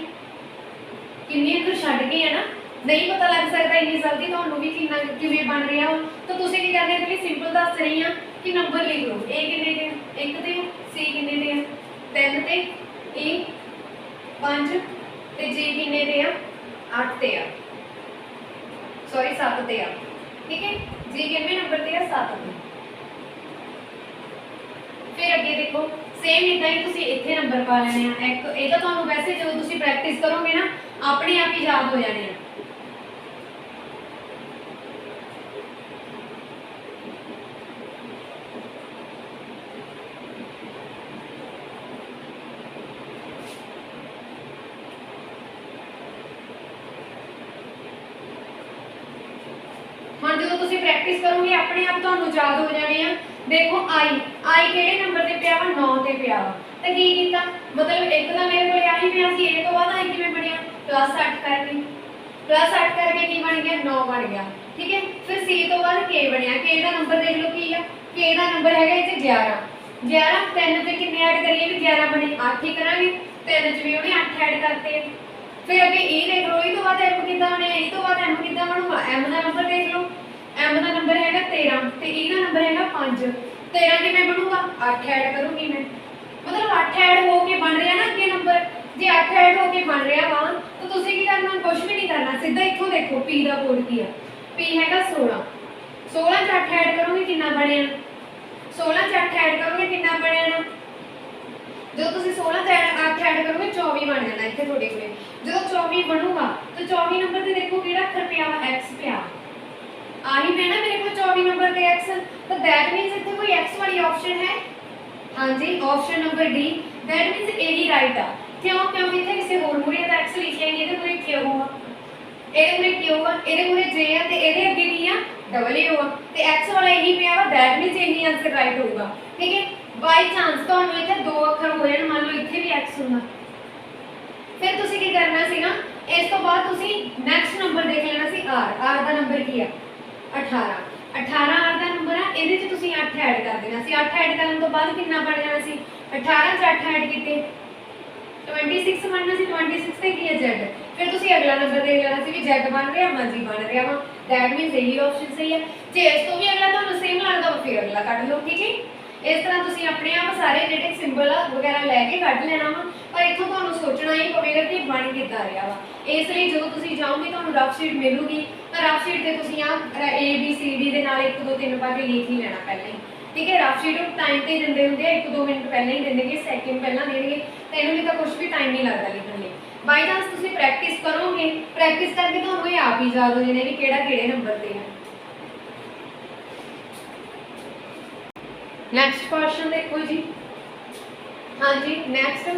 किन्नी अंदर छड्ड गई है ना नहीं पता लग सकता इन्नी जल्दी तो भी किमें बन रहा हो तो तुसीं की करना है सिंपल दस रही हाँ कि नंबर लिख लो ए किन्ने दे 1 ते सी किन्ने दे 3 ते ए 5 ते जी किन्ने दे 8 ते सॉरी 7 ते ठीक है जी किन्ने नंबर ते 7 ते। फिर अगे देखो सेम इदा ही तुसीं इत्थे नंबर पा लेने एक ये तो तुहानूं वैसे जो तुसीं प्रैक्टिस करोगे ना अपने आप ही याद हो जाने हैं। हाँ जो तुसीं प्रैक्टिस करोगे अपने आप तुहानूं याद हो जाने हैं। देखो आई आई किहड़े नंबर ते पिया वा 9 ते पिया वा तो की कीता मतलब एक तो मेरे को आई पिया सी ए तो बाद आई किवें बनया प्लस 8 करके की बन गया 9 बन गया। ठीक है फिर सी तो बाद के बनया के दा नंबर देख लो की है के दा नंबर है इत्थे 11 11 3 ते किन्ने ऐड करिए भी 11 बने 8 ही करांगे 3 च भी उन्हें 8 ऐड करते। फिर अगे ई देख लो ई तो बाद एम कितना बनया ई तो बाद एम कितना बनूगा एम दा नंबर देख लो एम का नंबर है 13 तो ई का नंबर है 5 13 कि मैं बनूंगा 8 ऐड करूंगी मैं मतलब 8 ऐड होके बन रहा ना अगे नंबर जे 8 ऐड होके बन रहा वा तो तुसीं की करना कुछ भी नहीं करना सीधा इत्थों देखो पी का कोड की है पी है 16 16 च 8 ऐड करोगे कितना बनया 16 च 8 ऐड करोगे कितना बनया ना जो तुसीं 16 च 8 ऐड करोगे 24 बन जाना इत्थे थोड़े कोले जो 24 बनूगा तो 24 नंबर ते देखो किहड़ा अखर पिया वा एक्स पिया आही पे ना मेरे को 24 नंबर पे x तो दैट मींस इतने कोई x वाली ऑप्शन है। हाँ जी option number D that means ए ही राइट आ क्यों क्योंकि इतने किसी होर मूरे दा x लिखिया नहीं ਇਹਦੇ पूरे क्यों होगा ਇਹਦੇ पूरे क्यों होगा ਇਹਦੇ पूरे j है ਤੇ ਇਹਦੇ ਅੱਗੇ ਕੀ ਆ डबल ए होगा ਤੇ x वाला यही ਪਿਆ ਵਾ दैट मींस यही आंसर राइट होगा। ठीक है बाय चांस ਤੁਹਾਨੂੰ ਇੱਥੇ ਦੋ ਅੱਖਰ ਹੋ ਜਾਣ ਮੰਨ ਲਓ ਇੱਥੇ ਵੀ x ਹੁੰਦਾ ਫਿਰ ਤੁਸੀਂ ਕੀ ਕਰਨਾ ਸੀਗਾ ਇਸ ਤੋਂ ਬਾਅਦ ਤੁਸੀਂ ਨੈਕਸਟ ਨੰਬਰ ਦੇਖ ਲੈਣਾ ਸੀ r ਦਾ ਨੰਬਰ ਕੀ ਆ 18 18 आर का नंबर है ਇਹਦੇ ਚ ਤੁਸੀਂ 8 ऐड कर देना सी 8 ऐड ਕਰਨ ਤੋਂ ਬਾਅਦ ਕਿੰਨਾ ਬਣ ਜਾਣਾ ਸੀ 18 ਚ 8 ऐड ਕੀਤੇ 26 ਬਣਨਾ ਸੀ 26 ਤੇ ਕੀ ਹੈ z ਫਿਰ ਤੁਸੀਂ ਅਗਲਾ ਨੰਬਰ ਦੇਖ ਲੈਣਾ ਸੀ ਵੀ z ਬਣ ਰਿਹਾ ਹਾਂ ਜੀ ਬਣ ਰਿਹਾ ਵਾ दैट मींस यही ऑप्शन सही है जे इस तो भी अगला ਤੁਹਾਨੂੰ सेम लगदा हो फिर अगला ਕੱਢ ਲਓ। ठीक है इस तरह ਤੁਸੀਂ ਆਪਣੇ ਆਪ ਸਾਰੇ ਜਿਹੜੇ ਸਿੰਬਲ ਵਗੈਰਾ ਲੈ ਕੇ ਕੱਢ ਲੈਣਾ ਵਾ ਪਰ ਇੱਥੋਂ ਤੁਹਾਨੂੰ ਸੋਚਣਾ ਹੀ ਪਵੇਗਾ ਕਿ ਬਣ ਕਿੱਦਾਂ ਰਿਹਾ ਵਾ। ਇਸ ਲਈ ਜਦੋਂ ਤੁਸੀਂ ਜਾਓਗੇ ਤੁਹਾਨੂੰ ਰਫ ਸ਼ੀਟ ਮਿਲੂਗੀ ਤਾਂ ਰਫ ਸ਼ੀਟ ਤੇ ਤੁਸੀਂ ਆ A B C D ਦੇ ਨਾਲ 1 2 3 ਪਾ ਕੇ ਲਿਖ ਹੀ ਲੈਣਾ ਪਹਿਲਾਂ ਹੀ। ठीक है रफ शीट टाइम ਤੇ ਦਿੰਦੇ ਹੁੰਦੇ ਆ 1-2 ਮਿੰਟ ਪਹਿਲਾਂ ਹੀ ਦਿੰਦੇਗੇ ਸੈਕਿੰਡ ਪਹਿਲਾਂ ਦੇਣਗੇ ਤਾਂ ਇਹਨੂੰ ਵੀ ਤਾਂ ਕੁਝ ਵੀ ਟਾਈਮ ਨਹੀਂ ਲੱਗਦਾ ਲਿਖਣ ਲਈ। ਬਾਈ ਚਾਂਸ ਤੁਸੀਂ ਪ੍ਰੈਕਟਿਸ ਕਰੋਗੇ ਪ੍ਰੈਕਟਿਸ ਕਰਕੇ ਤੁਹਾਨੂੰ ਇਹ ਆਪ ਹੀ ਯਾਦ ਹੋ ਜਾਣੇ ਵੀ ਕਿਹੜਾ ਕਿਹੜੇ ਨੰਬਰ ਤੇ ਹੈ। नेक्स्ट क्वेश्चन देखो जी। हाँ जी नेक्स्ट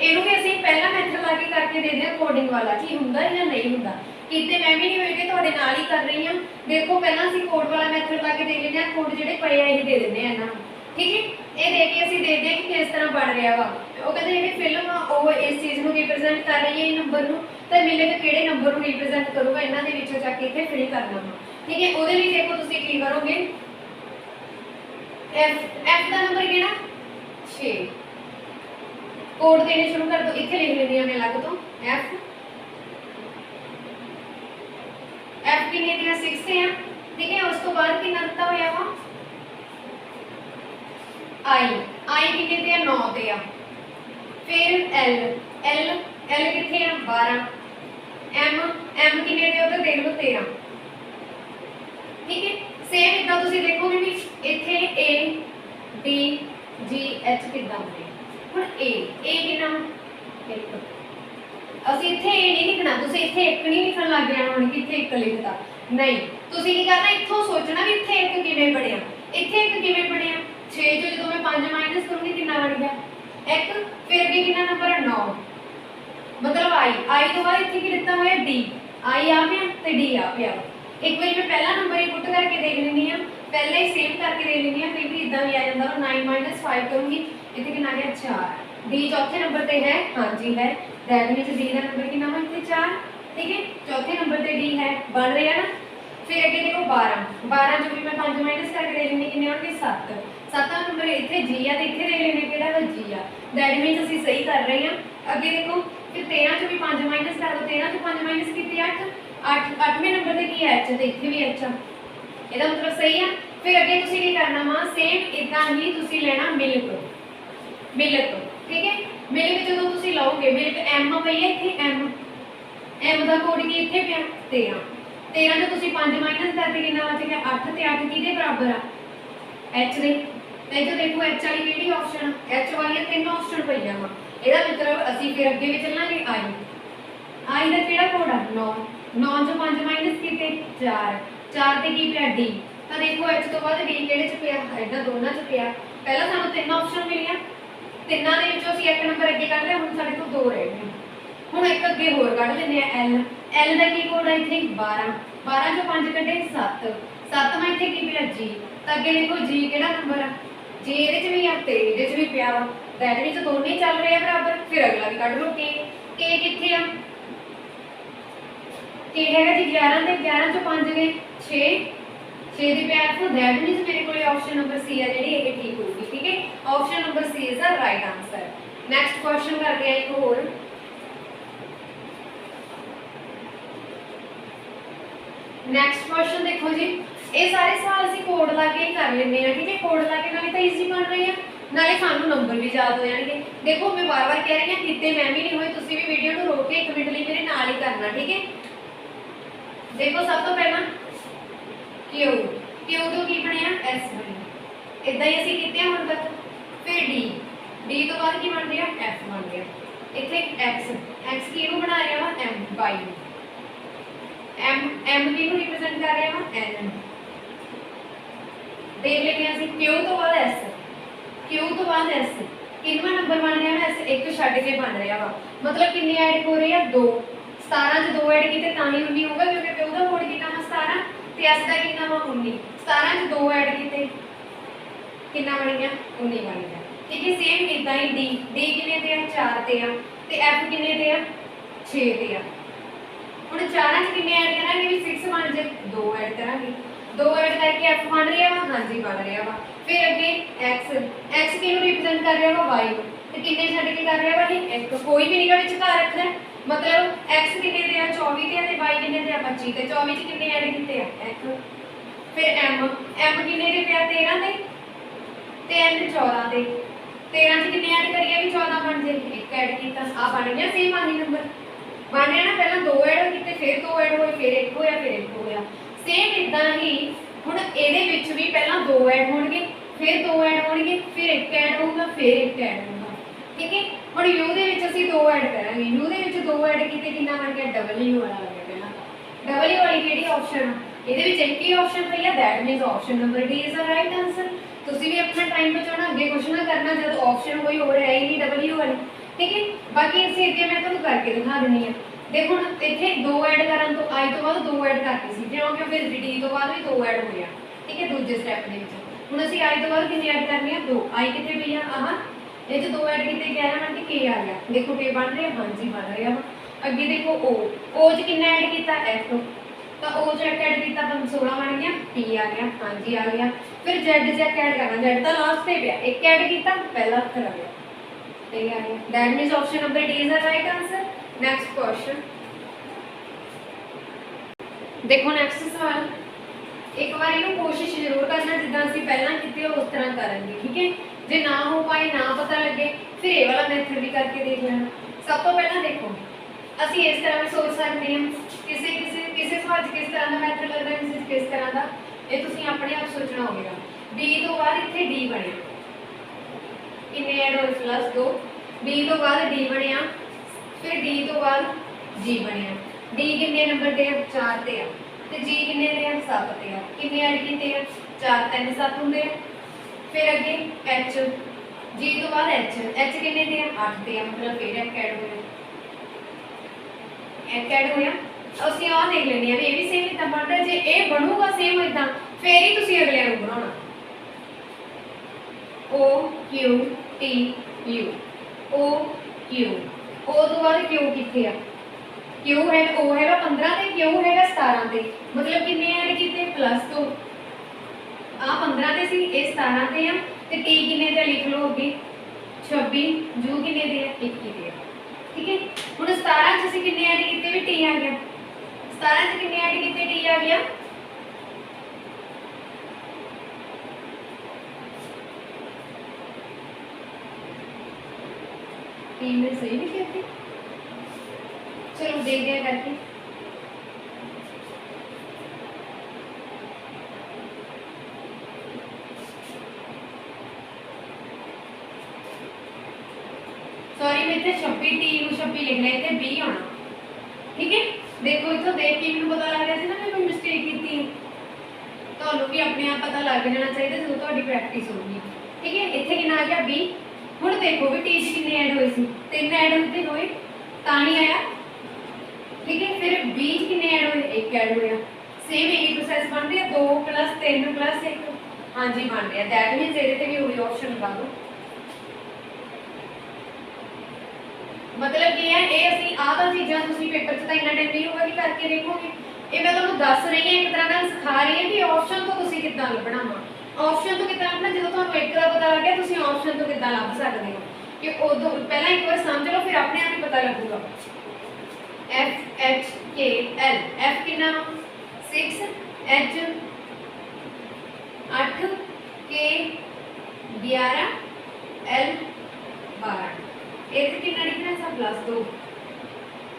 ਇਹਨੂੰ ਵੀ ਅਸੀਂ ਪਹਿਲਾ ਮੈਥਡ ਲਾ ਕੇ ਕਰਕੇ ਦੇ ਦਿਆਂ ਕੋਡਿੰਗ ਵਾਲਾ ਕੀ ਹੁੰਦਾ ਜਾਂ ਨਹੀਂ ਹੁੰਦਾ ਕਿਤੇ ਮੈਂ ਵੀ ਨਹੀਂ ਹੋਏ ਕਿ ਤੁਹਾਡੇ ਨਾਲ ਹੀ ਕਰ ਰਹੀ ਹਾਂ। ਦੇਖੋ ਪਹਿਲਾਂ ਅਸੀਂ ਕੋਡ ਵਾਲਾ ਮੈਥਡ ਲਾ ਕੇ ਦੇ ਲੈਂਦੇ ਹਾਂ ਕੋਡ ਜਿਹੜੇ ਪਏ ਆ ਇਹ ਦੇ ਦਿੰਦੇ ਆ ਇਹਨਾਂ ਨੂੰ। ਠੀਕ ਹੈ ਇਹ ਦੇ ਕੇ ਅਸੀਂ ਦੇਖਦੇ ਹਾਂ ਕਿ ਕਿਸ ਤਰ੍ਹਾਂ ਬਣ ਰਿਹਾ ਵਾ। ਉਹ ਕਹਿੰਦੇ ਜਿਹੜੀ ਫਿਲਮ ਆ ਉਹ ਇਸ ਚੀਜ਼ ਨੂੰ ਰਿਪਰੈਜ਼ੈਂਟ ਕਰ ਰਹੀ ਹੈ ਇਹ ਨੰਬਰ ਨੂੰ ਤਾਂ ਮਿਲੇ ਕਿ ਕਿਹੜੇ ਨੰਬਰ ਨੂੰ ਰਿਪਰੈਜ਼ੈਂਟ ਕਰੂਗਾ ਇਹਨਾਂ ਦੇ ਵਿੱਚੋਂ ਚੱਕ ਕੇ ਇੱਥੇ ਫਿਲ ਕਰਨਾ ਵਾ। ਠੀਕ ਹੈ ਉਹਦੇ ਲਈ ਦੇਖੋ ਤੁਸੀਂ ਕੀ ਕਰੋਗੇ f ਦਾ ਨੰਬਰ ਕਿਹੜਾ 6 कोड देने शुरू कर दो इतने लिख लेनी है अलग तो f किन्ने ते 6 ते आ, ठीक है। उस तो बाद किन्ना दिता होया वा आई किन्ने ते 9 ते आ। फिर एल एल एल कित्थे आ 12, एम किन्ने ते उधर देख लो 13, ठीक है। सेम इदा तुसीं देखोगे भी इत्थे ए डी जी एच किदां होंदे। हुण ए किन्ना 1, ਅਸੀਂ ਇੱਥੇ ਇਹ ਨਹੀਂ ਲਿਖਣਾ, ਤੁਸੀਂ ਇੱਥੇ ਇੱਕ ਨਹੀਂ ਲਿਖਣ ਲੱਗ ਜਾਣਾ ਹੁਣ ਕਿ ਇੱਥੇ ਇੱਕ ਲਿਖਦਾ ਨਹੀਂ। ਤੁਸੀਂ ਕੀ ਕਰਨਾ, ਇੱਥੋਂ ਸੋਚਣਾ ਵੀ ਇੱਥੇ ਇੱਕ ਕਿਵੇਂ ਬਣਿਆ, ਇੱਥੇ ਇੱਕ ਕਿਵੇਂ ਬਣਿਆ। 6 ਚੋਂ ਜਦੋਂ ਮੈਂ 5 ਮਾਈਨਸ ਕਰੂੰਗੀ ਕਿੰਨਾ ਬਣ ਗਿਆ 1। ਫਿਰ ਅੱਗੇ ਕਿੰਨਾ ਨੰਬਰ ਹੈ 9, ਮਤਲਬ आई ਤੋਂ ਬਾਅਦ ਇੱਥੇ ਕੀ ਦਿੱਤਾ ਹੋਇਆ डी, आई ਆ ਪਿਆ ਤੇ डी ਆ ਪਿਆ। ਇੱਕ ਵਾਰੀ ਮੈਂ ਪਹਿਲਾ ਨੰਬਰ ਹੀ ਪੁੱਟ ਕਰਕੇ ਦੇਖ ਲੈਂਦੀ ਆ, ਪਹਿਲਾਂ ਹੀ ਸੇਵ ਕਰਕੇ ਦੇ ਲੈਂਦੀ ਆ, ਕਈ ਵਾਰੀ ਇਦਾਂ ਵੀ ਆ ਜਾਂਦਾ ਵਾ। 9 - 5 ਕਰੂੰਗੀ, ਇੱਥੇ ਕਿੰਨਾ ਆ ਗਿਆ 4। डी चौथे नंबर पे है, हाँ जी है, दैट मीन्स डी का नंबर कितना है इतने 4, ठीक है। चौथे नंबर पे डी है, बन रहा है ना। फिर अगे देखो 12 जो भी मैं 5 माइनस करके दे लेंगे कितने होंगे 7। 7वां नंबर इतने जी आ तो इतने दे लेने किहड़ा वा जी आ, दैट मीन्स असीं सही कर रहे हैं। अगे देखो फिर 13 चो भी 5 माइनस कर दो, 13 चो 5 माइनस कितने 8, 8वें नंबर पे की है एच, तो इतने भी एच आ, ਇਹਦਾ मतलब सही है। फिर अगे तुसीं की करना वा सेम इदां ही तुसीं लेना मिल्क, ठीक है। मिल्क जो तुसीं लाओगे, मिल्क एम पई है इत्थे, एम का कोड की इत्थे पिया 13, 13 जो तुसीं 5 माइनस करके कितना बच गया 8, ते 8 किहदे बराबर आ एच दे। ते जो देखो एच वाली किहड़ी ऑप्शन, एच वाली 3 ऑप्शन पईआं वा, ਇਹਦਾ मतलब ਅਸੀਂ फिर ਅੱਗੇ ਵੀ ਚੱਲਾਂਗੇ। आई ਦਾ ਕਿਹੜਾ ਕੋਡ ਆ 9, 9 ਜੋ 5 ਮਾਈਨਸ ਕੀਤੇ 4, 4 ਤੇ ਕੀ ਪਿਆ डी। ਤਾਂ ਦੇਖੋ एच ਤੋਂ ਬਾਅਦ डी ਕਿਹੜੇ ਚ ਪਿਆ, ਇਹਨਾਂ ਦੋਨਾਂ ਚ ਪਿਆ। ਪਹਿਲਾਂ ਸਾਨੂੰ 3 ऑप्शन ਮਿਲੀਆਂ, ਤਿੰਨਾਂ ਦੇ ਵਿੱਚੋਂ ਅਸੀਂ ਇੱਕ ਨੰਬਰ ਅੱਗੇ ਕੱਢ ਲਿਆ, ਹੁਣ ਸਾਡੇ ਕੋਲ 2 ਰਹਿ ਗਏ। ਹੁਣ ਇੱਕ ਅੱਗੇ ਹੋਰ ਕੱਢ ਲੈਂਦੇ ਆ ਐਲ ਦਾ ਕੀ ਕੋਡ ਹੈ ਇੱਥੇ 12, 12 ਚੋਂ 5 ਕੱਢੇ 7, 7ਵਾਂ ਇੱਥੇ ਕੀ ਪਿਆ ਜੀ। ਤਾਂ ਅੱਗੇ ਦੇਖੋ ਜੀ ਕਿਹੜਾ ਨੰਬਰ ਆ, ਜੀ ਇਹਦੇ ਚ ਵੀ ਆ ਤੇ ਇਹਦੇ ਚ ਵੀ ਪਿਆ ਵਾ, ਦੈਟ ਮੀਨਸ ਦੋਨੇ ਹੀ ਚੱਲ ਰਹੇ ਆ ਬਰਾਬਰ। ਫਿਰ ਅਗਲਾ ਵੀ ਕੱਢ ਲਓ ਕੇ ਕਿੱਥੇ ਆ, ਕੇ ਹੈਗਾ ਜੀ 11 ਤੇ 11 ਚੋਂ 5 ਗਏ 6, 6 ਦੀ ਪਿਆ ਐਫ, ਦੈਟ ਮੀਨਸ ਮੇਰੇ ਕੋਲ ਆਪਸ਼ਨ ਨੰਬਰ ਸੀ ਆ ਜਿਹੜੀ ਇਹ ਠੀਕ ਹੋਊਗੀ, ਠੀਕ ਹੈ। Option number C is the right answer. Next question करते हैं एक और। नेक्स्ट क्वेश्चन देखो जी, ये सारे सवाल ਅਸੀਂ कोड ला के कर लेने हैं, ठीक है। कोड ला के नाले तो ईजी बन रही है, नाले सानू नंबर भी याद हो जाएंगे। देखो मैं बार-बार कह रही हूं किते मैं भी नहीं होई, तुसी भी वीडियो ਨੂੰ रोक के 1 मिनट ਲਈ मेरे नाल ही करना, ठीक है। देखो सब तो पहला क्यू तो की बनया एस बनया, इदां ही ਅਸੀਂ ਕੀਤੇ ਹੁਣ तक। फिर डी तो बाद की बन गया एफ बन गया, इतने एक्स की बना रहा वा एम, वाई एम की रिप्रेजेंट कर रहा वा एन। देख लेते हैं क्यू तो बाद एस, कितना नंबर बन रहा है एस, एक छड्ड के बन रहा वा, मतलब किन्ने ऐड हो रहे हैं 2। 17 च 2 ऐड किए तां ही 19 होगा, क्योंकि क्यू का कोड कितना वा 17 ते एस का कितना वा 19। 17 च 2 ऐड किए कितना बन गया 19 बन गया, ठीक है। सेम इदा ही डी किन्ने ते 4 ते आ, ते एफ किन्ने ते 6 ते आ। हुण 4 च किन्ने ऐड करांगे भी 6 बन जाए, 2 ऐड करांगे, 2 ऐड करके एफ बन रहा वा, हाँ जी बन रहा वा। फिर अगे एक्स किहनूं रिप्रेजेंट कर रहा वा वाई, ते किन्ने छड्ड के कर रहा वा एक, कोई भी निगा विच घर रखना, मतलब एक्स किन्ने ते 24 ते ते वाई किन्ने ते 25 ते 24 च किन्ने ऐड कीते आ 1। फिर एम किन्ने ते पिया 13 ते एन 14 ते 13 च किन्ने ऐड करिए भी 14 बन जाए, एक ऐड किया आ बन गया सेम आही नंबर बन गया ना। पहला 2 ऐड किए, फिर 2 ऐड होए, फिर 1 होया, फिर 1 होया। सेम इदा ही हुण इहदे विच भी पहला 2 ऐड होणगे, फिर 2 ऐड होणगे, फिर 1 ऐड होगा, फिर 1 ऐड होगा, ठीक है। हुण यू दे विच असीं 2 ऐड करांगे, यू दे विच 2 ऐड कीते कितना बन गया डबल वाला आ गया। पहला डबल वाली किहड़ी ऑप्शन आ, इहदे विच एक ही ऑप्शन पई आ, that means option number D is the right answer. तुसी भी अपना टाइम बचाना, अगे कुछ ना करना जब ऑप्शन कोई और है ही नहीं डबल वाली, ठीक है। बाकी इसे इतने मैं तुहानूं करके दिखा देनी है। देखो इत्थे 2 ऐड करन तो आई तो बाद 2 ऐड करती सी, क्योंकि फिर डी तो बाद भी 2 ऐड हो गया, ठीक है। दूजे स्टैप दे विच हुण असीं आई तो बाद कितने ऐड करनी है 2, आई कितने पई आ आह ये जो 2 ऐड किए 11 बन के के आ गया, देखो के बन रहा, हाँ जी बन रहा वा। अगे देखो ओ च कितना ऐड किया एफ, तो ओ च एक ऐड किया 16 बन गया, पी आ गया, हाँ जी आ गया। फिर जेड च एक ऐड करना, जेड तो लास्ट पे पिया, एक ऐड किया पहला अक्षर आ गया, ठीक है। That means option number D is the right answer. Next question देखो नैक्सट सवाल, एक बार इन्हू कोशिश जरूर करना जिदा असीं पहलां कीती उस तरह करन दी, ठीक है। जे ना हो पाए ना पता लगे फिर ये वाला मैथड भी करके देख लेना। सब तो पहला देखो असीं इस तरह भी सोच सकते हैं, किसी किसी किसी सवाल किस तरह का मैथड लगता है, किस तरह का, ये तुसीं अपने आप सोचना होगा। बी तो बाद इत्थे डी बनिया, किन्ने ऐड होए प्लस 2, बी तो बाद डी बनिया, फिर डी तो बाद जी बनिया। डी किन्ने नंबर ते 4 ते आ, ते जी किन्ने ते 7 ते आ, किन्ने ऐड कीते आ 4 3 7 हुंदे आ। फिर अगे एच, जी तो बाद एच, एच किन्ने ते 8 ते आ, मतलब फिर एक ऐड होया, एक ऐड होया। ਅਸੀਂ ਆ देख लेने आ भी ये भी सेम इतना बनता है। जे ये बनूगा सेम इतना फिर ही तुसी अगले ਨੂੰ बनाना। O Q T U, O Q, O ਤੋਂ ਬਾਅਦ Q ਕਿੱਥੇ ਆ, Q है O हैगा 15 ਤੇ Q हैगा 17 ਤੇ, मतलब किन्ने ऐड ਕੀਤੇ प्लस 2, आ 15 ਤੇ ਸੀ ਇਹ 17 ਤੇ ਆ, ਤੇ T किन्ने ਤੇ लिख लो ਅੱਗੇ 26, U किन्ने ਤੇ ਆ 21 ਤੇ ਆ, ठीक है। ਹੁਣ 17 ਚ ਅਸੀਂ ਕਿੰਨੇ ਐਡ ਕੀਤੇ ਵੀ T ਆ ਗਿਆ, 17 ਚ ਕਿੰਨੇ ऐड ਕੀਤੇ T आ गया, T में सही लिखे थे, चलो देख दिया करके। सॉरी मैं इतने 26 T को 26 लिखना है, इतने B आना, ठीक है। देखो इथों देख के मैंने पता लग रहा था ना मैं कोई मिस्टेक की, तो भी अपने आप पता लग जाना चाहिए जो थोड़ी प्रैक्टिस होगी, ठीक है। इतने कितना आ गया B। हुण देखो भी T च कितने ऐड होए सी, 3 ऐड होते होए तां ही आया, ठीक है। फिर B च कितने ऐड होए, 1 ऐड होया, सेम यही प्रोसेस बन रही है 2 + 3 + 1, हाँ जी बन रहा है। दैट मीनस ये भी वही ऑप्शन लगा दो, मतलब ये है ये ਅਸੀਂ ਆਹ ਤਾਂ ਚੀਜ਼ਾਂ ਤੁਸੀਂ ਪੇਪਰ 'ਚ ਤਾਂ ਇੰਨਾ ਟਾਈਮ ਨਹੀਂ ਹੋਗਾ ਕਿ ਕਰਕੇ ਦੇਖੋਗੇ, ਇਹ ਮੈਂ ਤੁਹਾਨੂੰ ਦੱਸ ਰਹੀ ਹਾਂ, ਇੱਕ ਤਰ੍ਹਾਂ ਨਾਲ ਸਿਖਾ ਰਹੀ ਹਾਂ ਕਿ ਆਪਸ਼ਨ ਤੋਂ ਤੁਸੀਂ ਕਿੱਦਾਂ ਲੱਭਣਾ ਵਾ। ਆਪਸ਼ਨ ਤੋਂ ਕਿੱਦਾਂ ਲੱਭਣਾ, ਜਦੋਂ ਤੁਹਾਨੂੰ ਇੱਕ ਦਾ ਪਤਾ ਲੱਗ ਗਿਆ ਤੁਸੀਂ ਆਪਸ਼ਨ ਤੋਂ ਕਿੱਦਾਂ ਲੱਭ ਸਕਦੇ ਹੋ, ਕਿ ਉਦੋਂ ਪਹਿਲਾਂ ਇੱਕ ਵਾਰ ਸਮਝ ਲਓ ਫਿਰ ਆਪਣੇ ਆਪ ਹੀ ਪਤਾ ਲੱਗੂਗਾ। F H K L, F ਕਿੰਨਾ 6, H 8, K 11, L 12, ਇਹ ਕਿੰਨਾ ਡਿਫਰੈਂਸ ਆ +2,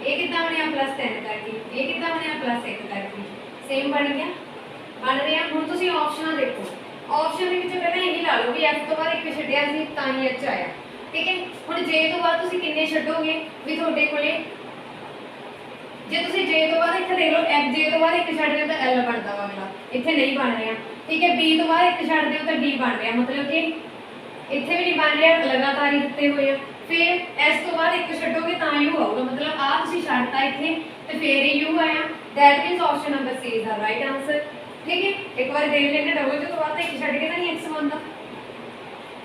ਇਹ ਕਿੱਦਾਂ ਬਣਿਆ +3 ਕਰਕੇ, ਇਹ ਕਿੱਦਾਂ ਬਣਿਆ +1 ਕਰਕੇ, ਸੇਮ ਬਣ ਗਿਆ, ਬਣ ਰਿਹਾ। ਹੁਣ ਤੁਸੀਂ ਆਪਸ਼ਨਾਂ ਦੇਖੋ, ਆਪਸ਼ਨ ਦੇ ਵਿੱਚ ਪਹਿਲਾਂ ਇਹੀ ਲਾ ਲਓ ਵੀ F ਤੋਂ ਬਾਅਦ ਇੱਕ ਛੱਡਿਆ ਸੀ ਤਾਂ ਹੀ H ਆਇਆ, ਠੀਕ ਹੈ। ਹੁਣ J ਤੋਂ ਬਾਅਦ ਤੁਸੀਂ ਕਿੰਨੇ ਛੱਡੋਗੇ ਵੀ ਤੁਹਾਡੇ ਕੋਲੇ, ਜੇ ਤੁਸੀਂ J ਤੋਂ ਬਾਅਦ ਇੱਥੇ ਦੇਖ ਲਓ F, J ਤੋਂ ਬਾਅਦ ਇੱਕ ਛੱਡ ਦਿਓ ਤਾਂ L ਬਣਦਾ ਵਾ ਅਗਲਾ, ਇੱਥੇ ਨਹੀਂ ਬਣ ਰਿਹਾ, ਠੀਕ ਹੈ। B ਤੋਂ ਬਾਅਦ ਇੱਕ ਛੱਡ ਦਿਓ ਤਾਂ D ਬਣ ਰਿਹਾ, मतलब कि ਇੱਥੇ ਵੀ ਨਹੀਂ ਬਣ ਰਿਹਾ, ਲਗਾਤਾਰ ਹੀ ਦਿੱਤੇ ਹੋਏ ਆ। फिर S तो बाद एक छड्डोगे तां U आऊगा, मतलब आ तुसी छड्डता इत्थे ते फिर U आया, that means option number C is the right answer, ठीक है। एक बार देख लेने W तो बाद एक छड्ड के तां नहीं X बनदा,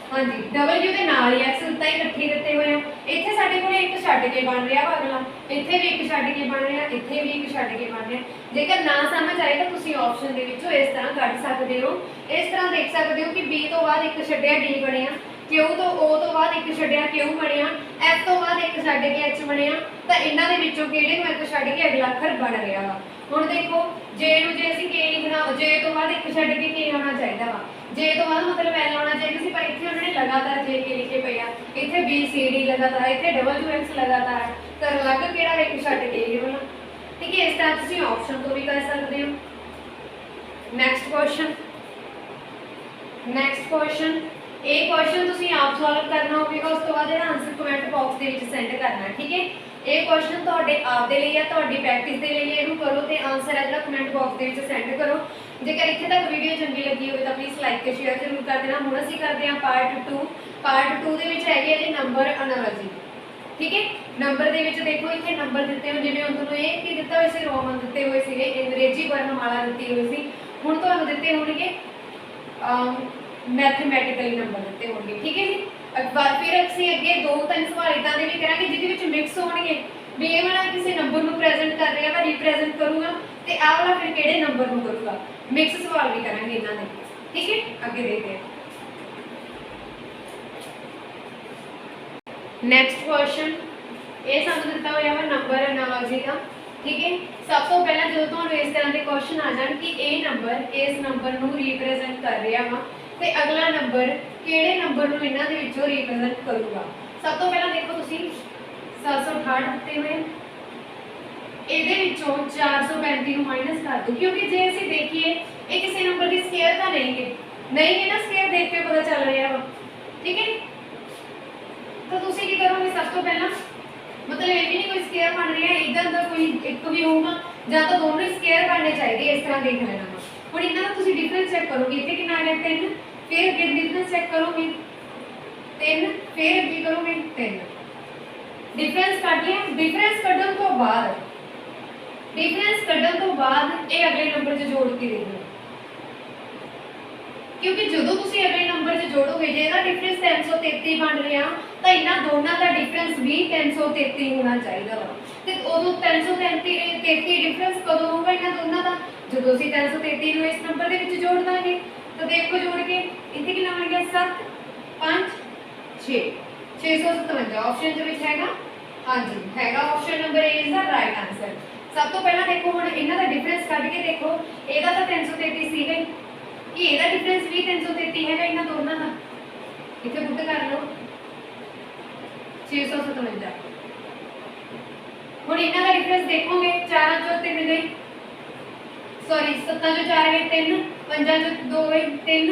हाँ जी W ਦੇ ਨਾਲ ਹੀ X ਦਿੱਤਾ ਹੀ ਇਕੱਠੇ ਦਿੱਤੇ ਹੋਏ ਆ। ਇੱਥੇ ਸਾਡੇ ਕੋਲ ਇੱਕ ਛੱਡ ਕੇ ਬਣ ਰਿਹਾ ਵਾ ਅਗਲਾ, ਇੱਥੇ ਵੀ ਇੱਕ ਛੱਡ ਕੇ ਬਣ ਰਿਹਾ, ਇੱਥੇ ਵੀ ਇੱਕ ਛੱਡ ਕੇ ਬਣ ਰਿਹਾ। ਜੇਕਰ ਨਾ ਸਮਝ ਆਏ ਤਾਂ ਤੁਸੀਂ ਆਪਸ਼ਨ ਦੇ ਵਿੱਚੋਂ ਇਸ ਤਰ੍ਹਾਂ ਕੱਢ ਸਕਦੇ ਹੋ, ਇਸ ਤਰ੍ਹਾਂ ਦੇਖ ਸਕਦੇ ਹੋ ਕਿ B ਤੋਂ ਬਾਅਦ ਇੱਕ ਛੱਡਿਆ D ਬਣਿਆ, Q ਤੋਂ O ਤੋਂ ਬਾਅਦ ਇੱਕ ਛੱਡਿਆ Q ਬਣਿਆ, F ਤੋਂ ਬਾਅਦ ਇੱਕ ਛੱਡ ਕੇ H ਬਣਿਆ, ਤਾਂ ਇਹਨਾਂ ਦੇ ਵਿੱਚੋਂ ਕਿਹੜੇ ਨੂੰ ਇੱਕ ਛੱਡ ਕੇ ਅਗਲਾ ਅੱਖਰ ਬਣ ਰਿਹਾ ਵਾ। ਹੁਣ ਦੇਖੋ J ਨੂੰ ਜੇ ਅਸੀਂ K ਲਿਖਣਾ, J ਤੋਂ ਬਾਅਦ ਇੱਕ ਛੱਡ ਕੇ K ਆਉਣਾ ਚਾਹੀਦਾ ਵਾ, J ਤੋਂ ਬਾਅਦ मतलब L ਆਉਣਾ ਚਾਹੀਦਾ ਸੀ, ਪਰ ਇੱਥੇ ਉਹਨਾਂ ਨੇ ਲਗਾਤਾਰ J K ਲਿਖੇ ਪਏ ਆ, ਇੱਥੇ B C D ਲਗਾਤਾਰ, ਇੱਥੇ W X ਲਗਾਤਾਰ, ਤਾਂ ਅਲੱਗ ਕਿਹੜਾ ਇੱਕ ਛੱਡ ਕੇ ਇਹ ਵਾਲਾ, ਠੀਕ ਹੈ। ਇਸ ਤਰ੍ਹਾਂ ਤੁਸੀਂ ਆਪਸ਼ਨ ਤੋਂ ਵੀ ਕਰ ਸਕਦੇ ਹੋ। ਨੈਕਸਟ ਕੁਐਸਚਨ, ਨੈਕਸਟ ਕੁਐਸਚਨ, ਇਹ ਕੁਐਸਚਨ ਤੁਸੀਂ ਆਪ ਸੋਲਵ ਕਰਨਾ ਹੋਵੇਗਾ, ਉਸ ਤੋਂ ਬਾਅਦ ਇਹਦਾ ਆਨਸਰ ਕਮੈਂਟ ਬਾਕਸ ਦੇ ਵਿੱਚ ਸੈਂਡ ਕਰਨਾ, ਠੀਕ ਹੈ। ਇਹ ਕੁਐਸਚਨ ਤੁਹਾਡੇ ਆਪ ਦੇ ਲਈ ਹੈ, ਤੁਹਾਡੀ ਪ੍ਰੈਕਟਿਸ ਦੇ ਲਈ, ਇਹਨੂੰ ਕਰੋ ਤੇ ਆਨਸਰ ਹੈ ਜਿਹੜਾ ਕਮੈਂਟ ਬਾਕਸ ਦੇ ਵਿੱਚ ਸੈਂਡ ਕਰੋ। ਜੇਕਰ ਇੱਥੇ ਤੱਕ ਵੀਡੀਓ ਚੰਗੀ ਲੱਗੀ ਹੋਵੇ ਤਾਂ ਪਲੀਜ਼ ਲਾਈਕ ਤੇ ਸ਼ੇਅਰ ਜ਼ਰੂਰ ਕਰ ਦੇਣਾ। ਹੁਣ ਅਸੀਂ ਕਰਦੇ ਹਾਂ ਪਾਰਟ 2। ਪਾਰਟ 2 ਦੇ ਵਿੱਚ ਹੈਗੇ ਜੀ ਨੰਬਰ ਐਨਾਲੋਜੀ, ਠੀਕ ਹੈ। ਨੰਬਰ ਦੇ ਵਿੱਚ ਦੇਖੋ ਇੱਥੇ ਨੰਬਰ ਦਿੱਤੇ ਹੋਏ, ਜਿਵੇਂ ਹੁਣ ਤੁਹਾਨੂੰ ਇਹ ਕੀ ਦਿੱਤਾ ਹੋਇਆ ਸੀ, ਰੋਮਨ ਦਿੱਤੇ ਹੋਏ ਸੀਗੇ, ਅੰਗਰੇਜ਼ੀ ਵਰਣਮਾਲਾ ਦਿੱਤੀ ਹੋਈ ਸੀ, ਹੁਣ ਤੁਹਾਨੂੰ ਦਿੱਤੇ ਹੋਣਗੇ मैथमेटिकली नंबर दिते होंगे, ठीक है जी। फिर ਅਸੀਂ ਅੱਗੇ 2-3 ਸਵਾਲ ਇਦਾਂ ਦੇ ਵੀ ਕਰਾਂਗੇ ਜਿਹਦੇ ਵਿੱਚ ਮਿਕਸ ਹੋਣਗੇ, ਵੀ ਇਹ ਵਾਲਾ ਕਿਸੇ ਨੰਬਰ ਨੂੰ ਪ੍ਰੈਜ਼ੈਂਟ ਕਰ ਰਿਹਾ ਵਾ, ਰਿਪਰੈਜ਼ੈਂਟ ਕਰੂਗਾ, ਤੇ ਆਹ ਵਾਲਾ ਫਿਰ ਕਿਹੜੇ ਨੰਬਰ ਨੂੰ ਕਰੂਗਾ। ਮਿਕਸ ਸਵਾਲ ਵੀ ਕਰਾਂਗੇ ਇਹਨਾਂ ਦੇ, ਠੀਕ ਹੈ। ਅੱਗੇ ਦੇਖਦੇ ਹਾਂ ਨੈਕਸਟ ਕੁਐਸਚਨ। ਇਹ ਸਾਨੂੰ ਦਿੱਤਾ ਹੋਇਆ ਵਾ ਨੰਬਰ ਐਨਾਲੋਜੀ ਦਾ, ठीक है। सब तो पहला जो तुहानू इस तरह के क्वेश्चन आ जाए कि ये नंबर इस नंबर को रिप्रेजेंट कर रहा वा ते अगला नंबर किहड़े नंबर को इन्हां दे विचों रिप्रेजेंट करूगा। सब तो पहला देखो तुसी 768 दिते हुए ਇਹਦੇ ਵਿੱਚੋਂ 435 ਨੂੰ ਮਾਈਨਸ ਕਰ ਦੋ क्योंकि जे ਅਸੀਂ देखिए ये किसी नंबर की स्केयर तो नहीं है ना स्केयर देख के पता चल रहा है ठीक है। तो तुसी की करोगे सब तो पहला मतलब ये भी नहीं कोई स्केयर बन रही है इधर उधर कोई एक भी होगा या तो दोनों स्केयर बनने चाहिए इस तरह देख लेना हुण इन्हां दा तुसी डिफरेंस चेक करोगे इत्थे कितना आ गया 3 फिर अगे डिफरेंस चेक करोगे 3 फिर अगे करोगे 3 डिफरेंस कट लिया। डिफरेंस कड्ढण तो बाद ये अगले नंबर से जोड़ के देखो क्योंकि जो तुसी अगले नंबर से जोड़ोगे जे इहदा डिफरेंस 333 बन रहा तो इन्हां दोनों का डिफरेंस भी 333 होना चाहिए वा ते उदों 333 डिफरेंस कदों होगा इन्हां दोनों का जो असीं 333 नूं इस नंबर दे विच जोड़ दांगे तो देखो जोड़ के इत्थे कितना बन गया 7 5 6 657 ऑप्शन दे विच हैगा हाँ जी हैगा option number A is the right answer. सब तो पहला देखो हुण इन्हां दा डिफरेंस कढ के देखो ਇਹਦਾ ਤਾਂ 333 ਸੀਗਾ ਹੀ कि ਇਹਦਾ डिफरेंस भी 333 हैगा इन्हां दोनों ਦਾ ਇੱਥੇ ਪੁੱਟ ਕਰ ਲਓ 657 ਹੁਣ ਇਹਨਾਂ ਦਾ डिफरेंस देखोगे 4 ਚੋਂ 3 ਗਈ सॉरी 7 ਚੋਂ 4 ਗਏ 3 5 ਚੋਂ 2 ਗਈ 3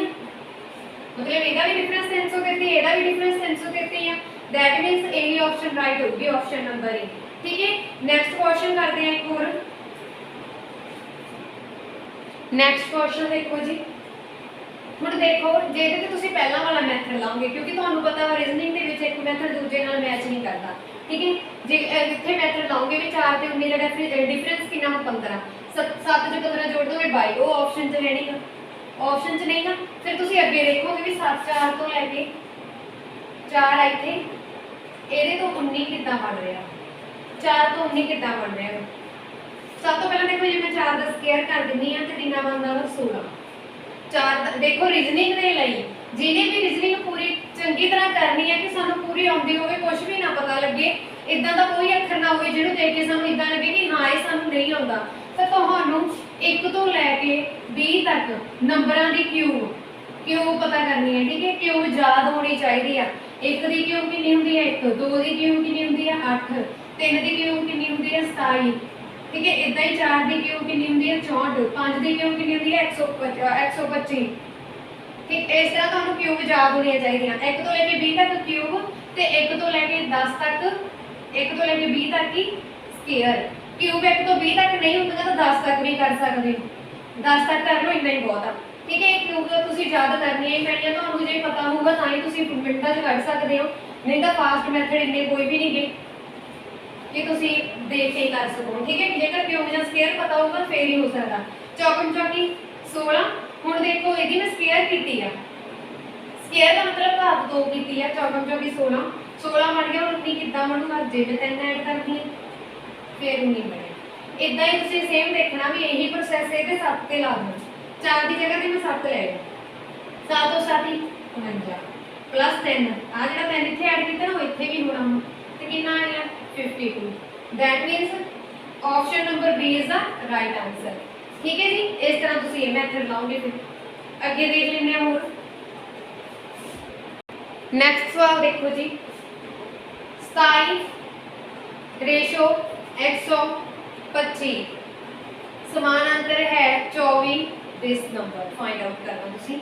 मतलब ਇਹਦਾ भी डिफरेंस 333 ਇਹਦਾ भी डिफरेंस 333 है दैट मींस ए ही ऑप्शन राइट होगी ऑप्शन नंबर ए ठीक है। नेक्स्ट क्वेश्चन करते हैं एक और नेक्स्ट क्वेश्चन देखो जी हुण देखो जे ते तुसीं पहला वाला मैथड लाओगे क्योंकि तुहानूं पता है रीजनिंग दे विच एक मैथड दूजे नाल मैच नहीं करता ठीक है। जे इत्थे मैथड लाओगे भी 4 ते 19 दा डिफरेंस कितना 15 7 जो 15 जोड़ दोगे 22 वो ऑप्शन च है नहीं ऑप्शन च नहीं ना फिर तुसीं अगे देखोगे भी 7 4 तो लैके 4 इत्थे ਇਹਦੇ ਤੋਂ 19 कितना बन रहा 4 तो 19 कितना बन रहा है। सब तो पहले देखो जी मैं 4 का स्केयर कर दिनी हां ते कितना बनदा वा 16 4 देखो रीजनिंग दे लई जिन्हें भी रीजनिंग पूरी चंगी तरह करनी है कि सानू पूरी आउंदी होवे कुछ भी ना पता लगे इदां दा कोई अखर ना होवे जिहनु देख के सानू इदां लगे कि हां ये सानू नहीं आउंदा तो तुहानू 1 तो लैके 20 तक नंबरां दी क्यूब पता करनी है ठीक है। क्यूब याद होनी चाहिए 1 दी क्यूब कितनी हुंदी है 1 2 दी क्यूब कितनी हुंदी है 8 3 दी क्यूब कितनी हुंदी है 27 ठीक है। इदां ही 4 दी क्यूब कितनी हुंदी है 64 5 दी क्यूब कितनी हुंदी है 125 ठीक। इस तरह तुहानू क्यूब याद होनी चाहिए 1 तो लेके 20 तक क्यूब ते 1 तो लेके 10 तक 1 तो लेके 20 तक की स्केयर क्यूब 1 तो 20 तक नहीं होंगे तो 10 तक भी कर सकते 10 तक कर लो इन्ना ही बहुत है ठीक है। क्यूब तो तुसीं याद करनी ही पैनी है तुहानू जे पता होगा तां ही तुसीं मिनटां च कढ सकदे हो नहीं तो फास्ट मैथड इन्ने कोई भी नहीं गए कि तुसी देख के कर सको ठीक है। जेकर क्यूब या स्केयर पता होगा फिर ही हो सकता। चौकम चौकी 16 हुण देखो यदि मैं स्केयर कीती है स्केयर का मतलब घात 2 कीती है चौकम चौकी 16 16 बन गया 19 कितना बनूगा जे मैं 3 ऐड करनी है फिर 19 बने इदां ही तुसी सेम देखना भी यही प्रोसैस है कि 7 ते ला दो 4 की जगह ते मैं 7 ले लूं 7 और 7 ही 49 प्लस 3 आ जिहड़ा 3 इत्थे ऐड कीता ना वो इत्थे भी होना ते कितना आ गया 52 that means option number B is the right answer ठीक है जी। इस तरह तुसी ये मेथड लाओगे फिर आगे देख लेने और नेक्स्ट सवाल देखो जी 27 रेशो 125 समानांतर है 24 दिस नंबर फाइंड आउट करना तुसी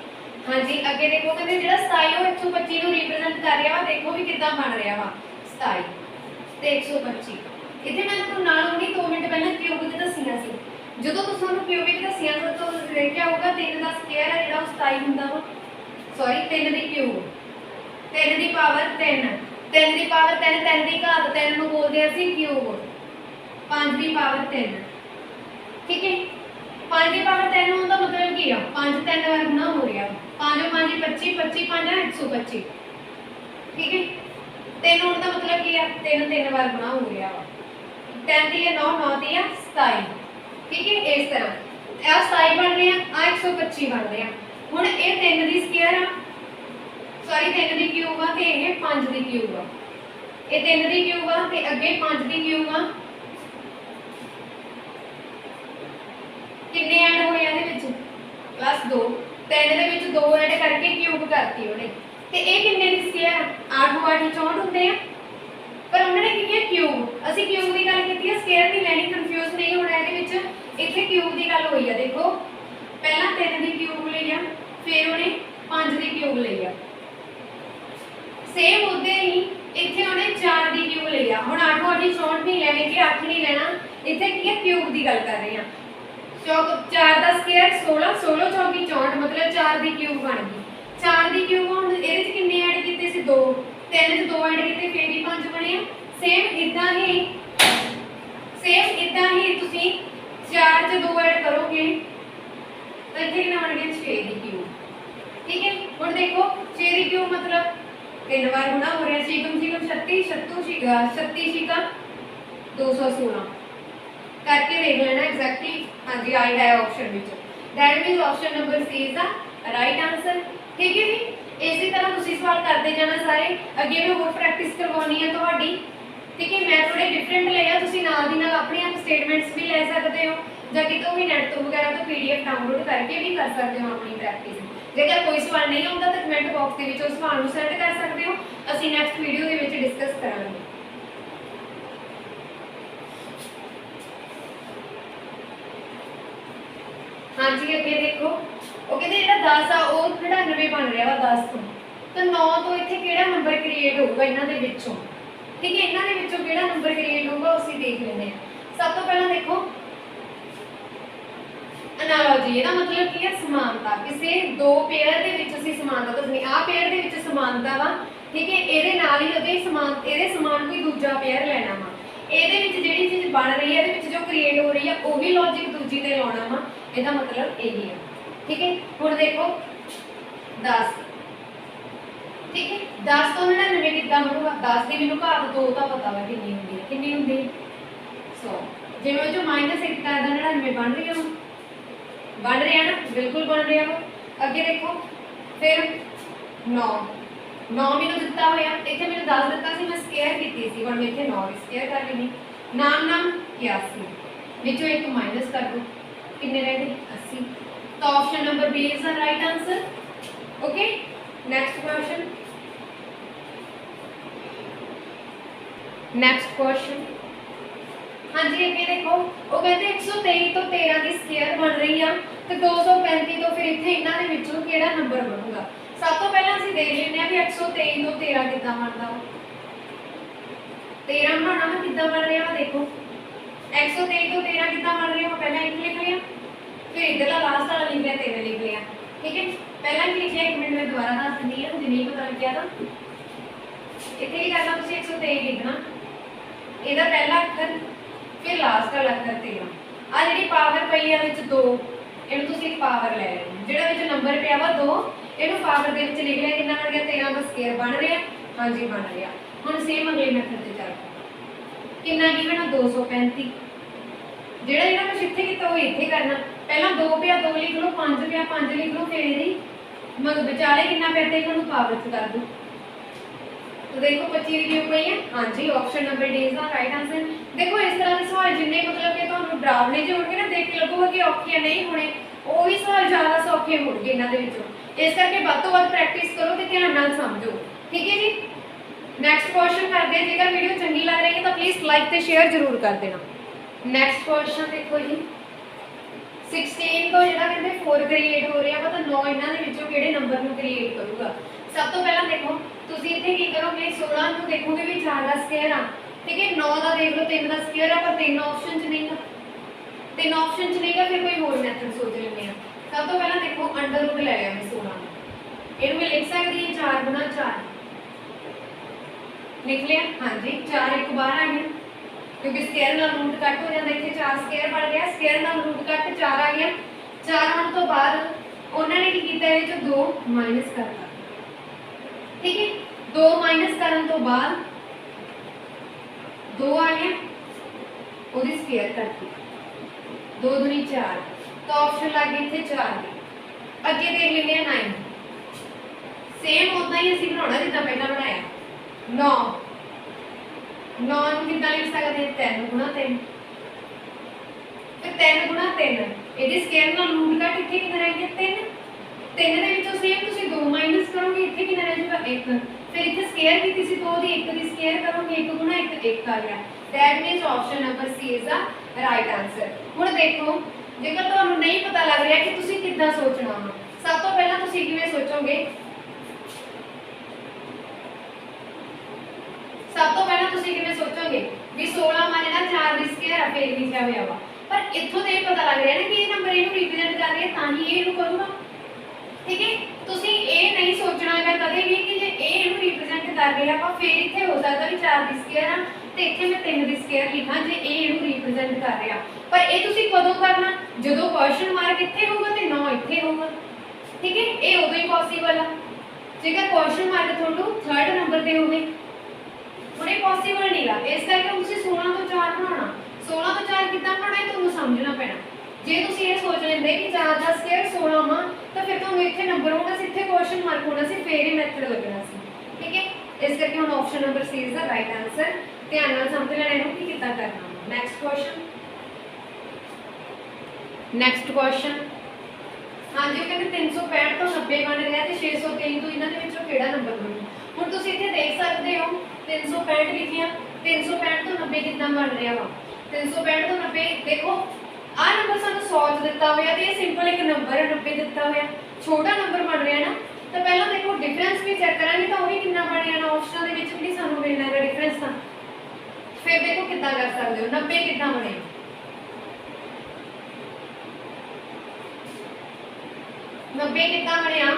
हाँ जी। अगे देखो कहते जो 27 125 को रिप्रेजेंट कर रहा वा देखो भी कितना बन रहा वा 27 ते 125 इत्थे मैं तुहानू नाल हुणी 2 मिनट पहले क्यूबिक दसिया सी ਜਦੋਂ ਤੁਹਾਨੂੰ क्यूबिक दसिया तो देखा होगा 3 का स्केयर है जो 27 हुंदा वा सॉरी 3 की क्यूब 3 की पावर 3 3 की पावर 3 3 की घात 3 ਨੂੰ ਬੋਲਦੇ ਅਸੀਂ क्यूब 5 की पावर 3 ठीक है। 5 की पावर 3 होने का मतलब की है 5 3 बार गुना हो रहा 5 5 25 25 5 125 ठीक है। 3 होने का मतलब की है 3 3 बार गुना हो रहा 3 दी 9 9 दी 27 ठीक है। इस तरह यह 27 बन रहे हैं आ 125 बन रहे हैं हुण ये 3 की स्केयर आ सॉरी 3 की क्यूब आ ते ये 5 की क्यूब आ ये 3 की क्यूब आ ते अगे 5 की क्यूब आ किन्ने ऐड होए ਇਹਦੇ ਵਿੱਚ प्लस 2 3 ਦੇ ਵਿੱਚ 2 ਐਡ ਕਰਕੇ ਕਿਊਬ ਕਰਤੀ ਉਹਨੇ ਤੇ ਇਹ ਕਿੰਨੇ ਦੀ ਸਕੁਅਰ 8 8 64 ਹੁੰਦੇ ਆ ਪਰ ਉਹਨਾਂ ਨੇ ਕੀ ਕੀਤਾ ਕਿਊਬ ਅਸੀਂ ਕਿਊਬ ਦੀ ਗੱਲ ਕੀਤੀ ਹੈ ਸਕੁਅਰ ਦੀ ਲੈਣੀ ਕਨਫਿਊਜ਼ ਨਹੀਂ ਹੋਣਾ ਇਹਦੇ ਵਿੱਚ ਇੱਥੇ ਕਿਊਬ ਦੀ ਗੱਲ ਹੋਈ ਆ ਦੇਖੋ ਪਹਿਲਾਂ 3 ਦੀ ਕਿਊਬ ਲਈ ਆ ਫਿਰ ਉਹਨੇ 5 ਦੀ ਕਿਊਬ ਲਈ ਆ सेम उदे ही इत्थे ਉਹਨੇ 4 ਦੀ ਕਿਊਬ ਲਈ ਆ ਹੁਣ 8 8 64 नहीं लेने कि 8 नहीं लेना इत्थे की है क्यूब की गल कर रहे हैं 4 ਦਾ ਸਕੁਅਰ 16 16 चौकी 64 मतलब 4 ਦੀ ਕਿਊਬ बन गई 4 ਦੀ ਕਿਊਬ ਹੁਣ ਇਹਦੇ ਵਿੱਚ ਕਿੰਨੇ ਐਡ ਕੀਤੇ ਸੀ 2 3 ਚ 2 ਐਡ ਕੀਤੇ ਫਿਰ ਹੀ 5 ਬਣੇ ਆ ਸੇਮ ਇਦਾਂ ਹੀ ਤੁਸੀਂ 4 ਚ 2 ਐਡ ਕਰੋਗੇ ਤਾਂ ਇੱਥੇ ਕਿੰਨਾ ਬਣ ਗਿਆ 6 ਦੀ ਕਿਊਬ ठीक है ਹੁਣ देखो 6 ਦੀ ਕਿਊਬ मतलब 3 बार गुणा हो रहा है 6 6 36 36 6 216 करके देख लेना एग्जैक्टली हाँ जी आई है option which that means option number C is the right answer ठीक है जी इसी तरह तुसी सवाल करते जाना सारे अगे मैं और प्रैक्टिस करवानी है ਤੁਹਾਡੀ ठीक है मैं थोड़े डिफरेंट लिया तुसी नाल दी नाल अपने आप स्टेटमेंट्स भी ले सकते हो ਜਾਂ ਕਿਤੋਂ ਵੀ ਨੈਟ ਤੋਂ ਵਗੈਰਾ ਤੋਂ ਪੀਡੀਐਫ ਡਾਊਨਲੋਡ ਕਰਕੇ ਵੀ ਕਰ ਸਕਦੇ ਹੋ ਆਪਣੀ ਪ੍ਰੈਕਟਿਸ ਜੇਕਰ ਕੋਈ ਸਵਾਲ ਨਹੀਂ ਆਉਂਦਾ ਤਾਂ ਕਮੈਂਟ ਬਾਕਸ ਦੇ ਵਿੱਚ ਉਸ ਸਵਾਲ ਨੂੰ ਸੈਂਡ ਕਰ ਸਕਦੇ ਹੋ ਅਸੀਂ ਨੈਕਸਟ ਵੀਡੀਓ ਦੇ ਵਿੱਚ ਡਿਸਕਸ ਕਰਾਂਗੇ ਹਾਂਜੀ ਅੱਗੇ ਦੇਖੋ ਉਹ ਕਹਿੰਦੇ ਜਿਹੜਾ 10 ਆ ਉਹ 99 ਬਣ ਰਿਹਾ ਵਾ 10 ਤੋਂ ਤਾਂ 9 ਤੋਂ ਇੱਥੇ ਕਿਹੜਾ ਨੰਬਰ ਕ੍ਰੀਏਟ ਹੋਊਗਾ ਇਹਨਾਂ ਦੇ ਵਿੱਚੋਂ ਠੀਕ ਹੈ ਇਹਨਾਂ ਦੇ ਵਿੱਚੋਂ ਕਿਹੜਾ ਨੰਬਰ ਕ੍ਰੀਏਟ ਹੋਊਗਾ ਉਹ ਅਸੀਂ ਦੇਖ ਲੈਂਦੇ ਹਾਂ ਸਭ ਤੋਂ ਪਹਿਲਾਂ ਦੇਖੋ एनालॉजी ਇਹਦਾ ਮਤਲਬ ਕੀ ਹੈ ਸਮਾਨਤਾ ਕਿਸੇ ਦੋ ਪੇਅਰ ਦੇ ਵਿੱਚ ਅਸੀਂ ਸਮਾਨਤਾ ਦੱਸਣੀ ਆ ਪੇਅਰ ਦੇ ਵਿੱਚ ਸਮਾਨਤਾ ਵਾ ਠੀਕ ਹੈ ਇਹਦੇ ਨਾਲ ਹੀ ਇਹਦੇ ਸਮਾਨ ਕੋਈ ਦੂਜਾ ਪੇਅਰ ਲੈਣਾ ਵਾ ਇਹਦੇ ਵਿੱਚ ਜਿਹੜੀ ਚੀਜ਼ ਬਣ ਰਹੀ ਹੈ ਇਹਦੇ ਵਿੱਚ ਜੋ ਕ੍ਰੀਏਟ ਹੋ ਰਹੀ ਹੈ ਉਹ ਵੀ ਲੌਜੀਕ ਦੂਜੀ ਤੇ ਲਾਉਣਾ ਵਾ ਇਹਦਾ ਮਤਲਬ ਇਹ ਹੀ ਹੈ ਠੀਕ ਹੈ ਹੁਣ ਦੇਖੋ 10 ਠੀਕ ਹੈ 10 ਤੋਂ 99 ਕਿੱਦਾਂ ਬਣੂਗਾ 10 ਦੀ ਮੈਨੂੰ ਘਾਤ 2 ਤਾਂ ਪਤਾ ਵਾ ਕਿੰਨੀ ਹੁੰਦੀ ਹੈ 100 ਜਿਵੇਂ ਜੋ -1 ਕਰਦਾ 99 ਬਣ ਰਹੀ ਹੈ बन रहा ना बिल्कुल बन रहा हो अगे देखो फिर 9 मैंने दिता होया इत्थे मैंने 10 दिता सी मैं स्क्वायर कीती सी हुण मैं इत्थे 9 स्क्वायर कर लेनी नाम 81 विचों एक माइनस कर दो कितने रह गए 80 तो option number B is the right answer okay next question हाँ जी अगे देखो वो कहते 123 तो 13 की स्क्वायर बन रही है तो 235 तो फिर इत्थे इन्हां दे विचों किहड़ा नंबर बनूगा सब तो पहला ਅਸੀਂ देख लेने हैं भी 123 तो 13 कितना बनता 13 बनाना मैं कितना बन रहा देखो 123 तो 13 कितना बन रहा है पहला एक लिख लिया फिर इधरला लास्ट वाला लिख लिया 13 लिख लिया ठीक है पहला की लिखिया 1 मिनट में दोबारा दस दी है मुझे नहीं पता लग गया था इत्थे की करना तुसीं 123 लिखना ਇਹਦਾ ਪਹਿਲਾ ਅੱਖਰ फिर लास्ट वाला अक्षर 13 आ जी पावर पई है 2 इहनूं तुसीं पावर ले लेना जिहड़ा विच नंबर पिया वा 2 इहनूं पावर दे विच लिख लिया कितना बन गया 13 का स्क्वायर बन रहा हाँ जी बन रहा हुण सेम अगले मैथड ते चल कितना की बना 235 जिहड़ा जिहड़ा कुछ इत्थे कीता वो इत्थे करना पहला 2 पिया 2 लिख लो 5 पिया 5 लिख लो फिर इहदी मगर विचाले कितना पिया ते इहनूं पावर च कर दो तो देखो 25 की क्यूब पई है हाँ जी option number D is the right answer देखो इस तरह के सवाल जिन्ने मतलब कि ਤੁਹਾਨੂੰ ਡਰਾਵਣੇ ਜਿਹੇ ਹੋਣਗੇ ਨਾ ਦੇਖ ਕੇ ਲੱਗੂਗਾ ਕਿ ਔਖੇ ਨਹੀਂ ਹੋਣੇ ਉਹ ਵੀ ਸਵਾਲ ਜ਼ਿਆਦਾ ਸੌਖੇ ਹੋਣਗੇ ਇਹਨਾਂ ਦੇ ਵਿੱਚੋਂ ਇਸ ਕਰਕੇ ਵੱਧ ਤੋਂ ਵੱਧ ਪ੍ਰੈਕਟਿਸ ਕਰੋ ਤੇ ਧਿਆਨ ਨਾਲ ਸਮਝੋ ਠੀਕ ਹੈ ਜੀ ਨੈਕਸਟ ਕੁਐਸਚਨ ਕਰਦੇ ਹਾਂ ਜੇਕਰ ਵੀਡੀਓ ਚੰਗੀ ਲੱਗ ਰਹੀ ਹੈ ਤਾਂ ਪਲੀਜ਼ ਲਾਈਕ ਤੇ ਸ਼ੇਅਰ ਜ਼ਰੂਰ ਕਰ ਦੇਣਾ ਨੈਕਸਟ ਕੁਐਸਚਨ ਦੇਖੋ ਜੀ 16 ਤੋਂ ਜਿਹੜਾ ਕਹਿੰਦੇ 4 ਕ੍ਰੀਏਟ ਹੋ ਰਿਹਾ ਵਾ ਤਾਂ 9 ਇਹਨਾਂ ਦੇ ਵਿੱਚੋਂ ਕਿਹੜੇ ਨੰਬਰ ਨੂੰ ਕ੍ਰੀਏਟ ਕਰੂਗਾ ਸਭ ਤੋਂ ਪਹਿਲਾਂ ਦੇਖੋ ਤੁਸੀਂ ਇੱਥੇ ਕੀ ਕਰੋਗੇ 16 ਨੂੰ ਦੇਖੋਗੇ ਵੀ 4 ਦਾ ਸਕੁਅਰ ਆ ठीक है 9 का देख लो 3 का स्क्वायर है पर 3 ऑप्शन च नहीं है 3 ऑप्शन च नहीं है फिर कोई और मेथड सोच लेते हैं सब तो पहला देखो अंडर रूट ले लिया मैं 16 इहनूं मैं लिख सकती है 4 गुना 4 लिख लिया हाँ जी 4 एक बाहर आ गया क्योंकि स्क्वायर नाल रूट कट हो जाता इत्थे 4 स्क्वायर बन गया स्क्वायर नाल रूट कट 4 आ गया 4 आने तो बाद उन्होंने की कीता इहदे चों 2 माइनस करता ठीक है 2 माइनस करन तो बाद 2 आ गया और स्क्वायर करती 2 दूनी 4 तो ऑप्शन लग गई इत्थे 4 दी अगे देख लेने 9 सेम उतना ही ਅਸੀਂ ਬਣਾਉਣਾ ਜਿੱਦਾਂ ਪਹਿਲਾਂ ਬਣਾਇਆ 9 9 ਨੂੰ ਕਿੱਦਾਂ ਲਿਖ ਸਕਦੇ 3 ਗੁਣਾ 3 ਤੇ 3 ਗੁਣਾ 3 ਇਹਦੇ ਸਕੁਅਰ ਨਾਲ ਰੂਟ ਕੱਟ ਇੱਥੇ ਕਿੰਨਾ ਰਹਿ ਗਿਆ 3 3 ਦੇ ਵਿੱਚੋਂ ਸੇਮ ਤੁਸੀਂ 2 ਮਾਈਨਸ ਕਰੋਗੇ ਇੱਥੇ ਕਿੰਨਾ ਰਹਿ ਜਾਊਗਾ 1 ਫਿਰ ਇੱਥੇ ਸਕੁਅਰ ਕੀਤੀ ਸੀ 2 ਦੀ 1 ਦੀ ਸਕੁਅਰ ਕਰੋਗੇ 1 ਗੁਣਾ 1 1 ਆ ਗਿਆ that means option number C is the right answer ਹੁਣ ਦੇਖੋ ਜੇਕਰ ਤੁਹਾਨੂੰ ਨਹੀਂ ਪਤਾ ਲੱਗ ਰਿਹਾ ਕਿ ਤੁਸੀਂ ਕਿੱਦਾਂ ਸੋਚਣਾ ਵਾ ਸਭ ਤੋਂ ਪਹਿਲਾਂ ਤੁਸੀਂ ਕਿਵੇਂ ਸੋਚੋਗੇ ਸਭ ਤੋਂ ਪਹਿਲਾਂ ਤੁਸੀਂ ਕਿਵੇਂ ਸੋਚੋਗੇ ਵੀ 16 ਮਾਨੇ ਨਾਲ 4 ਦੀ ਸਕੁਅਰ ਆ ਫੇਰ ਲਿਖਿਆ ਹੋਇਆ ਵਾ ਪਰ ਇੱਥੋਂ ਤੇ ਇਹ ਪਤਾ ਲੱਗ ਰਿਹਾ ਨਾ ਕਿ ਇਹ ਨੰਬਰ ਇਹਨੂੰ ਰਿਪਰੈਜ਼ੈਂਟ ਕਰ ਰਿਹਾ ਤਾਂ ਹੀ ਇਹ ਇਹਨੂੰ ਕਰੂਗਾ ਠੀਕ ਹੈ ਤੁਸੀਂ ਇਹ ਨਹੀਂ ਸੋਚਣਾ ਹੈਗਾ ਕਦੇ ਵੀ ਕਿ ਜੇ ਇਹ ਇਹਨੂੰ ਰਿਪਰੈਜ਼ੈਂਟ ਕਰ ਰਿਹਾ ਆਪਾਂ ਫੇਰ ਇੱਥੇ ਹੋ ਸਕਦਾ ਵੀ 4 ਦੀ ਸਕੁਅਰ ਆ ਤੇ ਇੱਥੇ ਮੈਂ 3 ਦੀ ਸਕੁਅਰ ਲਿਖਾਂ ਜੇ ਇਹ ਇਹਨੂੰ ਰਿਪਰੈਜ਼ੈਂਟ ਕਰ ਰਿਹਾ ਪਰ ਇਹ ਤੁਸੀਂ ਕਦੋਂ ਕਰਨਾ ਜਦੋਂ ਕੁਐਸਚਨ ਮਾਰਕ ਇੱਥੇ ਹੋਊਗਾ ਤੇ 9 ਇੱਥੇ ਹੋਊਗਾ ਠੀਕ ਹੈ ਇਹ ਉਦੋਂ ਹੀ ਪੋਸੀਬਲ ਆ ਜੇਕਰ ਕੁਐਸਚਨ ਮਾਰਕ ਤੁਹਾਨੂੰ 3rd ਨੰਬਰ ਤੇ ਹੋਵੇ ਹੁਣ ਇਹ ਪੋਸੀਬਲ ਨਹੀਂਗਾ ਇਸ ਕਰਕੇ ਤੁਸੀਂ 16 ਤੋਂ 4 ਬਣਾਉਣਾ 16 ਤੋਂ 4 ਕਿੱਦਾਂ ਬਣਾਉਣਾ ਇਹ ਤੁਹਾਨੂੰ ਸਮਝਣਾ ਪੈਣਾ ਜੇ ਤੁਸੀਂ ਇਹ ਸੋਚ ਲੈਂਦੇ ਕਿ 4 ਦਾ ਸਕੁਅਰ 16 ਵਾ ਤਾਂ ਫਿਰ ਤੁਹਾਨੂੰ ਇੱਥੇ ਨੰਬਰ ਹੋਣਾ ਸੀ ਇੱਥੇ ਕੁਐਸਚਨ ਮਾਰਕ ਹੋਣਾ ਸੀ ਫੇਰ ਇਹ ਮੈਥਡ ਲੱਗਣਾ ਸੀ ਠੀਕ ਹੈ ਇਸ ਕਰਕੇ ਹੁਣ option number C is the right answer ਧਿਆਨ ਨਾਲ ਸਮਝ ਲੈਣਾ ਇਹਨੂੰ ਕਿ ਕਿੱਦਾਂ ਕਰਨਾ ਨੈਕਸਟ ਕੁਐਸਚਨ ਹਾਂਜੀ ਉਹ ਕਹਿੰਦੇ 365 ਤੋਂ 90 ਬਣ ਰਿਹਾ ਤੇ 623 ਤੋਂ ਇਹਨਾਂ ਦੇ ਵਿੱਚੋਂ ਕਿਹੜਾ ਨੰਬਰ ਬਣੂ ਹੁਣ ਤੁਸੀਂ ਇੱਥੇ ਦੇਖ ਸਕਦੇ ਹੋ 365 ਲਿਖਿਆ 365 ਤੋਂ 90 ਕਿੰਨਾ ਬਣ ਰਿਹਾ ਵਾ 365 ਤੋਂ 90 ਦੇਖੋ ਆ ਨੰਬਰ ਸਾਨੂੰ 100 ਦਿੱਤਾ ਹੋਇਆ ਤੇ ਇਹ ਸਿੰਪਲ ਇੱਕ ਨੰਬਰ ਹੈ 90 ਦਿੱਤਾ ਹੋਇਆ ਛੋਟਾ ਨੰਬਰ ਬਣ ਰਿਹਾ ਨਾ ਤਾਂ ਪਹਿਲਾਂ ਦੇਖੋ ਡਿਫਰੈਂਸ ਵੀ ਚੈੱਕ ਕਰਾਂਗੇ ਤਾਂ ਉਹ ਵੀ ਕਿੰਨਾ ਬਣ ਰਿਹਾ ਨਾ ਆਪਸ਼ਨਾਂ ਦੇ ਵਿੱਚ ਵੀ ਸਾਨੂੰ ਮਿਲਣਾ ਹੈ ਡਿਫਰੈਂਸ ਤਾਂ ਫਿਰ ਦੇਖੋ ਕਿੱਦਾਂ ਕਰ ਸਕਦੇ ਹੋ 90 ਕਿੱਦਾਂ ਬਣੇਗਾ 90 ਕਿੱਦਾਂ ਬਣਿਆ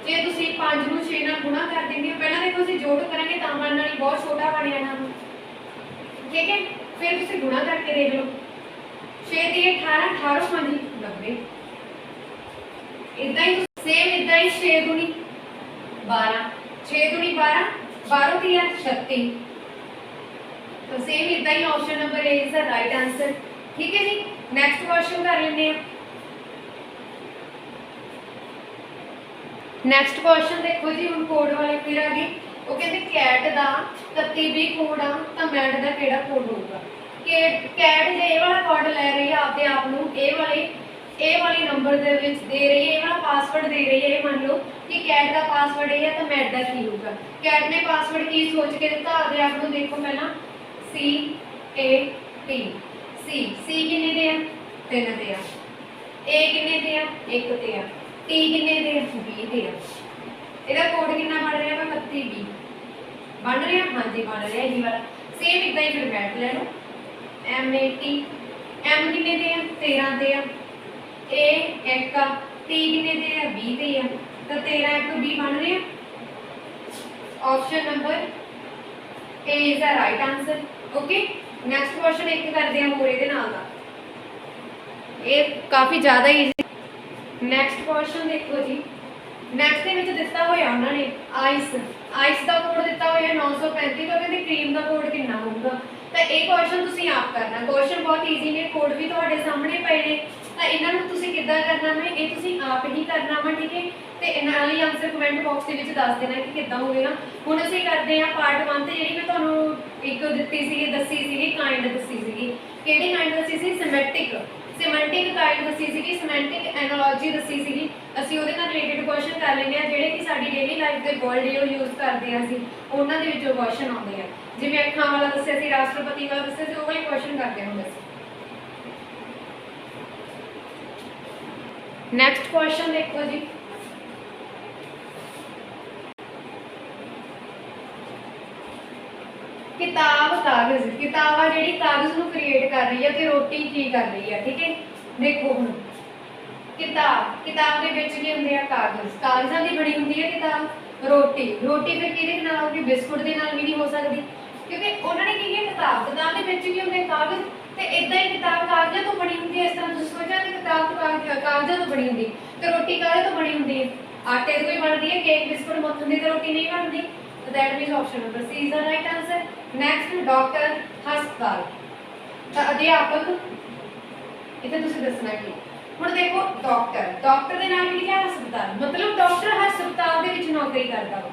ਜੇ ਤੁਸੀਂ 5 ਨੂੰ 6 ਨਾਲ ਗੁਣਾ ਕਰ ਦਿੰਦੇ ਹੋ ਪਹਿਲਾਂ ਦੇਖੋ ਅਸੀਂ ਜੋੜ ਕਰਾਂਗੇ ਤਾਂ ਬਣਨ ਵਾਲੀ ਬਹੁਤ ਛੋਟਾ ਬਣ ਜਾਣਾ ਠੀਕ ਹੈ ਫਿਰ ਤੁਸੀਂ ਗੁਣਾ ਕਰਕੇ ਦੇਖ ਲਓ 6 ਦੀ 18 18 ਹਾਂਜੀ 90 ਇਦਾਂ ਹੀ ਸੇਮ ਇਦਾਂ ਹੀ 6 ਦੁਨੀ 12 6 ਦੁਨੀ 12 12 ਦੀ 36 तो सेम इतना ही option number A is the right answer ठीक है जी नेक्स्ट क्वेश्चन कर लेने हैं नेक्स्ट क्वेश्चन देखो जी हम कोड वाले फिर आ गए वो कहते कैट दा 31 कोड आ तो मैट दा केड़ा कोड होगा कैट जे ए वाला कोड ले रही है आपदे आप नु ए वाली नंबर दे विच दे रही है ए वाला पासवर्ड दे रही है मान लो कि कैट दा पासवर्ड है तो मैट दा की होगा कैट ने पासवर्ड की सोच के दिता आपदे आप नु देखो पहला C A T C किन्ने दे आ 3 दे आ A किन्ने दे आ 1 दे आ T किन्ने दे आ 20 दे आ ਇਹਦਾ ਕੋਡ ਕਿੰਨਾ ਬਣ ਰਿਹਾ ਹੈ 31 ਬਣ ਰਿਹਾ ਹਾਂਜੀ ਬਣ ਰਿਹਾ ਇਹ ਵਾਲਾ ਸੇਮ ਇਦਾਂ ਹੀ ਫਿਰ ਮੈਟ ਲੈ ਲਓ M A T M ਕਿੰਨੇ ਦੇ ਆ 13 ਦੇ ਆ A 1 ਆ T ਕਿੰਨੇ ਦੇ ਆ 20 ਦੇ ਆ ਤਾਂ 13 1 20 ਬਣ ਰਿਹਾ option ਨੰबर A is the right answer okay next question एक करते हैं और ਇਹਦੇ ਨਾਲ ਦਾ ਇਹ ਕਾਫੀ ਜ਼ਿਆਦਾ ਈਜ਼ੀ ਨੈਕਸਟ ਕੁਐਸਚਨ ਦੇਖੋ ਜੀ ਨੈਕਸਟ ਦੇ ਵਿੱਚ ਦਿੱਤਾ ਹੋਇਆ ਉਹਨਾਂ ਨੇ ਆਈਸ ਦਾ ਕੋਡ ਦਿੱਤਾ ਹੋਇਆ 935 ਤਾਂ ਕਹਿੰਦੇ ਕਰੀਮ ਦਾ ਕੋਡ ਕਿੰਨਾ ਹੋਊਗਾ ਤਾਂ ਇਹ ਕੁਐਸਚਨ ਤੁਸੀਂ ਆਪ ਕਰਨਾ ਕੁਐਸਚਨ ਬਹੁਤ ਈਜ਼ੀ ਨੇ ਕੋਡ ਵੀ ਤੁਹਾਡੇ ਸਾਹਮਣੇ ਪਏ ਨੇ ਤਾਂ ਇਹਨਾਂ ਨੂੰ ਤੁਸੀਂ ਕਿੱਦਾਂ ਕਰਨਾ ਹੈ ਇਹ ਤੁਸੀਂ ਆਪ ਹੀ ਕਰਨਾ ਵਾ ਠੀਕ ਹੈ ਤੇ ਨਾਲ ਹੀ ਆਨਸਰ ਕਮੈਂਟ ਬਾਕਸ ਦੇ ਵਿੱਚ ਦੱਸ ਦੇਣਾ ਕਿ ਕਿੱਦਾਂ ਹੋਵੇਗਾ ਹੁਣ ਅਸੀਂ ਕਰਦੇ ਹਾਂ ਪਾਰਟ 1 ਤੇ ਜਿਹੜੀ ਮੈਂ ਤੁਹਾਨੂੰ ਇੱਕ ਦਿੱਤੀ ਸੀ ਦੱਸੀ ਸੀਗੀ ਕਾਈਂਡ ਦੱਸੀ ਸੀਗੀ ਕਿਹੜੀ ਕਾਈਂਡ ਦੱਸੀ ਸੀ ਸਿਮੈਂਟਿਕ ਕਾਈਂਡ ਦੱਸੀ ਸੀਗੀ ਸਿਮੈਂਟਿਕ ਐਨਾਲੋਜੀ ਦੱਸੀ ਸੀਗੀ ਅਸੀਂ ਉਹਦੇ ਨਾਲ ਰਿਲੇਟਡ ਕੁਐਸਚਨ ਕਰ ਲੈਂਦੇ ਆ ਜਿਹੜੇ ਕਿ ਸਾਡੀ ਡੇਲੀ ਲਾਈਫ ਦੇ ਵਰਡ ਯੂਜ਼ ਕਰਦੇ ਆ ਅਸੀਂ ਉਹਨਾਂ ਦੇ ਵਿੱਚੋਂ ਕੁਐਸਚਨ ਆਉਂਦੇ ਆ ਜਿਵੇਂ ਅੱਖਾਂ ਵਾਲਾ ਦੱਸਿਆ ਸੀ ਰਾਸ਼ਟਰਪਤੀ ਵਾਲਾ ਦੱਸਿਆ ਸੀ ਉਹ ਵਾਲੇ ਕੁਐਸਚਨ ਕਰਦੇ ਹੁੰਦੇ ਸੀ नेक्स्ट क्वेश्चन देखो जी किताब कागज किताब आ जेडी कागज नु क्रिएट कर रही है ते रोटी की कर रही है ठीक है देखो हुन किताब दे विच की हुंदे आ कागज कागजां दी बनी हुंदी है किताब रोटी फिर किहदे नाल होगी बिस्कुट दे नाल भी नहीं हो सकदी क्योंकि उन्होंने की किताब दे विच की हुंदे कागज ਤੇ ਇਦਾਂ ਹੀ ਕਿਤਾਬ ਕਾਗਜ਼ਾਂ ਤੋਂ ਬਣੀ ਹੁੰਦੀ ਹੈ ਇਸ ਤਰ੍ਹਾਂ ਤੁਸੀਂ ਸੋਚਿਆ ਕਿ ਕਿਤਾਬ ਕਾਗਜ਼ਾਂ ਤੋਂ ਬਣੀ ਹੁੰਦੀ ਤੇ ਰੋਟੀ ਕਾਹਦੇ ਤੋਂ ਬਣੀ ਹੁੰਦੀ ਹੈ ਆਟੇ ਤੋਂ ਹੀ ਬਣਦੀ ਹੈ ਕੇਕ ਬਿਸਕੁਟ ਮੱਖਣ ਦੀ ਤੇ ਰੋਟੀ ਨਹੀਂ ਬਣਦੀ so that means option number C is the right answer next doctor ਹਸਪਤਾਲ ਤਾਂ ਅਧਿਆਪਕ ਇੱਥੇ ਤੁਸੀਂ ਦੱਸਣਾ ਕੀ ਹੁਣ ਦੇਖੋ ਡਾਕਟਰ ਦੇ ਨਾਲ ਲਿਖਿਆ ਹਸਪਤਾਲ ਮਤਲਬ ਡਾਕਟਰ ਹਸਪਤਾਲ ਦੇ ਵਿੱਚ ਨੌਕਰੀ ਕਰਦਾ ਵਾ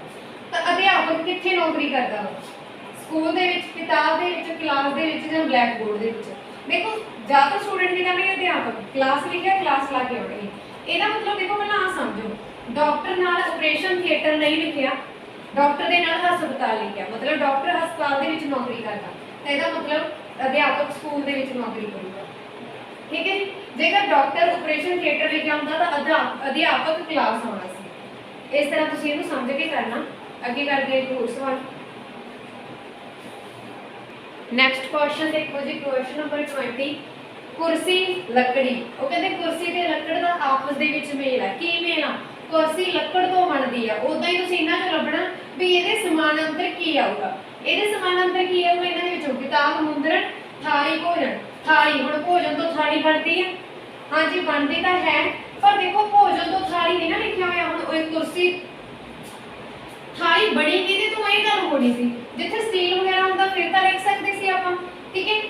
ਤਾਂ ਅਧਿਆਪਕ ਕਿੱਥੇ ਨੌਕਰੀ ਕਰਦਾ ਵਾ ਸਕੂਲ ਦੇ ਵਿੱਚ ਕਿਤਾਬ ਦੇ ਵਿੱਚ ਕਲਾਸ ਦੇ ਵਿੱਚ ਜਾਂ ਬਲੈਕ ਬੋਰਡ ਦੇ ਵਿੱਚ देखो ज़्यादा स्टूडेंट की करनी अध्यापक क्लास लिखा क्लास ला के आउणगे ਇਹਦਾ मतलब देखो पहला आ समझो डॉक्टर नाल ऑपरेशन थिएटर नहीं लिखिया डॉक्टर दे नाल हस्पताल लिखिया मतलब डॉक्टर हस्पताल दे विच नौकरी करदा तो ਇਹਦਾ मतलब अध्यापक स्कूल दे विच नौकरी करूगा ठीक है जी जेकर डॉक्टर ऑपरेशन थिएटर लिखिया ਹੁੰਦਾ ਤਾਂ अध्यापक क्लास आउणा सी इस तरह तुसीं ਇਹਨੂੰ समझ के करना ਅੱਗੇ ਕਰਦੇ ਇੱਕ ਹੋਰ ਸਵਾਲ नेक्स्ट क्वेश्चन देखो जी क्वेश्चन नंबर 20 कुर्सी लकड़ी ਉਹ ਕਹਿੰਦੇ ਕੁਰਸੀ ਤੇ ਲੱਕੜ ਦਾ ਆਪਸ ਦੇ ਵਿੱਚ ਮੇਲ ਹੈ ਕੀ ਮੇਲ ਆ ਕੁਰਸੀ ਲੱਕੜ ਤੋਂ ਬਣਦੀ ਆ ਉਦਾਂ ਹੀ ਤੁਸੀਂ ਇਹਨਾਂ ਚ ਲੱਭਣਾ ਵੀ ਇਹਦੇ ਸਮਾਨਾਂਤਰ ਕੀ ਆਊਗਾ ਇਹਦੇ ਸਮਾਨਾਂਤਰ ਕੀ ਆਊਗਾ ਇਹਨਾਂ ਦੇ ਵਿੱਚੋਂ ਕਿਤਾਬ ਮੁੰਦਰਨ ਥਾਲੀ ਭੋਜਨ ਥਾਲੀ ਹੁਣ ਭੋਜਨ ਤੋਂ ਥਾਲੀ ਬਣਦੀ ਹੈ ਹਾਂਜੀ ਬਣਦੀ ਤਾਂ ਹੈ ਪਰ ਦੇਖੋ ਭੋਜਨ ਤੋਂ ਥਾਲੀ ਨਹੀਂ ਨਾ ਲਿਖਿਆ ਹੋਇਆ ਹੁਣ ਉਹ ਕੁਰਸੀ ਥਾਲੀ ਬਣੀ ਕਿਹਦੇ ਤੋਂ ਇਹ ਗੱਲ ਹੋਣੀ ਸੀ ਜਿੱਥੇ ਸਟੀਲ ਵਗੈਰਾ ਹੁੰਦਾ ਫਿਰ ਤਾਂ ਲਿਖ ਸਕਦੇ ਸੀ ਆਪਾਂ ਠੀਕ ਹੈ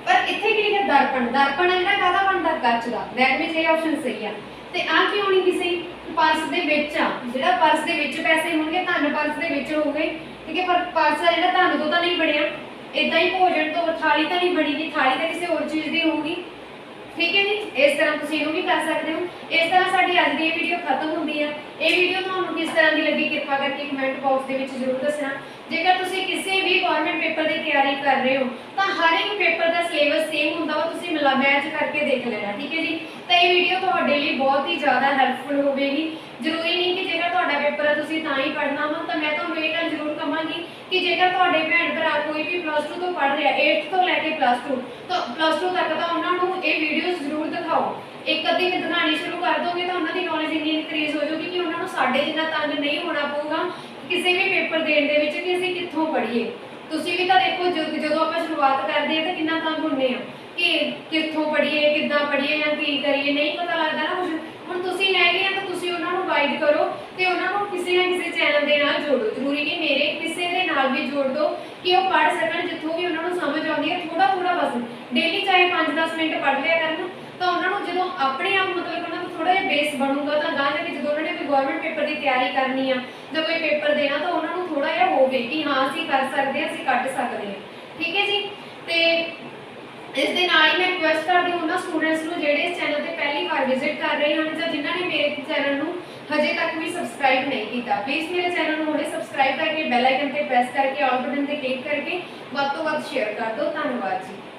ਪਰ ਇੱਥੇ ਕੀ ਲਿਖਿਆ ਦਰਪਣ ਦਰਪਣ ਜਿਹੜਾ ਕਾਹਦਾ ਬਣਦਾ ਕੱਚ ਦਾ ਦੈਟ ਮੀਨਸ ਇਹ ਆਪਸ਼ਨ ਸਹੀ ਆ ਤੇ ਆ ਕੀ ਹੋਣੀ ਕਿਸੇ ਪਰਸ ਦੇ ਵਿੱਚ ਆ ਜਿਹੜਾ ਪਰਸ ਦੇ ਵਿੱਚ ਪੈਸੇ ਹੋਣਗੇ ਧਨ ਪਰਸ ਦੇ ਵਿੱਚ ਹੋਊਗੇ ਠੀਕ ਹੈ ਪਰ ਪਰਸ ਆ ਜਿਹੜਾ ਧਨ ਤੋਂ ਤਾਂ ਨਹੀਂ ਬਣਿਆ ਇਦਾਂ ਹੀ ਭੋਜਨ ਤੋਂ ਥਾਲੀ ਤਾਂ ਨਹੀਂ ਬਣੀ ਥਾਲੀ ਤਾਂ ਕਿਸੇ ਹੋਰ ਚੀਜ਼ ਦੀ ਹੋਊਗੀ ठीक है जी इस तरह तुसीं इहनूं भी कर सकते हो इस तरह साडी अज दी वीडियो खत्म होंदी है ये वीडियो तुहानूं किस तरह की लगी कृपा करके कमेंट बॉक्स दे विच जरूर दसना जेकर तुसीं किसी भी गवर्नमेंट पेपर की तैयारी कर रहे हो तो हर एक पेपर का सिलेबस सेम होंदा वा तुसीं मिला मैच करके देख लेना ठीक है जी तो ये वीडियो तुहाडे लई बहुत ही ज़्यादा हैल्पफुल होवेगी जरूरी नहीं कि जेकर तुहाडा पेपर है तुसीं तां ही पढ़ना वा तो मैं तुहानूं ये गल जरूर कहांगी कि जेकर तुहाडे भैन भरा कोई भी +2 तो पढ़ रहा 8th तो लैके +2 तो +2 तक तो उन्होंने ये वीडियोस जरूर दिखाओ एक अद्धी में दिखानी शुरू कर दोगे तो उन्होंने नॉलेज इन्नी इनक्रीज हो जाएगी कि उन्होंने साढ़े जिन्ना तंग नहीं होना पऊगा किसी भी पेपर देने दे विच कि असीं कित्थों पढ़ीए तुसीं भी तो देखो जो आपां शुरुआत करदे हैं तो कितना तंग होंदे आ कि कित्थों पढ़ीए किद्दां पढ़ीए या की करिए नहीं पता लगता ना कुछ ਹੁਣ ਤੁਸੀਂ ਲੈ ਗਏ ਤਾਂ ਤੁਸੀਂ ਉਹਨਾਂ ਨੂੰ ਗਾਈਡ ਕਰੋ ਤੇ ਉਹਨਾਂ ਨੂੰ ਕਿਸੇ ਨਾ ਕਿਸੇ ਚੈਨਲ ਦੇ ਨਾਲ ਜੋੜੋ ਜ਼ਰੂਰੀ ਨਹੀਂ ਮੇਰੇ ਕਿਸੇ ਦੇ ਨਾਲ ਵੀ ਜੋੜ ਦਿਓ ਕਿ ਉਹ ਪੜ੍ਹ ਸਕਣ ਜਿੱਥੋਂ ਵੀ ਉਹਨਾਂ ਨੂੰ ਸਮਝ ਆਉਂਦੀ ਹੈ ਥੋੜਾ ਥੋੜਾ ਬਸ ਡੇਲੀ ਚਾਹੇ 5-10 ਮਿੰਟ ਪੜ੍ਹ ਲਿਆ ਕਰਨ ਤਾਂ ਉਹਨਾਂ ਨੂੰ ਜਦੋਂ ਆਪਣੇ ਆਪ ਮਤਲਬ ਉਹਨਾਂ ਨੂੰ ਥੋੜਾ ਜਿਹਾ ਬੇਸ ਬਣੂਗਾ ਤਾਂ ਗਾਂ ਜਾ ਕੇ ਜਦੋਂ ਉਹਨਾਂ ਨੇ ਕੋਈ ਗਵਰਨਮੈਂਟ ਪੇਪਰ ਦੀ ਤਿਆਰੀ ਕਰਨੀ ਆ ਜਾਂ ਕੋਈ ਪੇਪਰ ਦੇਣਾ ਤਾਂ ਉਹਨਾਂ ਨੂੰ ਥੋੜਾ ਜਿਹਾ ਹੋਵੇ ਕਿ ਹਾਂ ਅਸੀਂ ਕਰ ਸਕਦੇ ਹਾਂ ਅਸੀਂ ਕੱਢ ਸਕਦੇ ਹਾਂ ਠੀਕ ਹੈ ਜੀ ਤੇ इस दे नाल ही मैं रिक्वेस्ट करती हूँ ना स्टूडेंट्स को जेडे इस चैनल पे पहली बार विजिट कर रहे हैं या जिन्होंने मेरे चैनल को हजे तक भी सबसक्राइब नहीं किया प्लीज़ मेरे चैनल को हुणे सबसक्राइब करके बैल आइकन पे प्रेस करके ऑल बटन पे क्लिक करके वध तो वध शेयर कर दो धन्यवाद जी।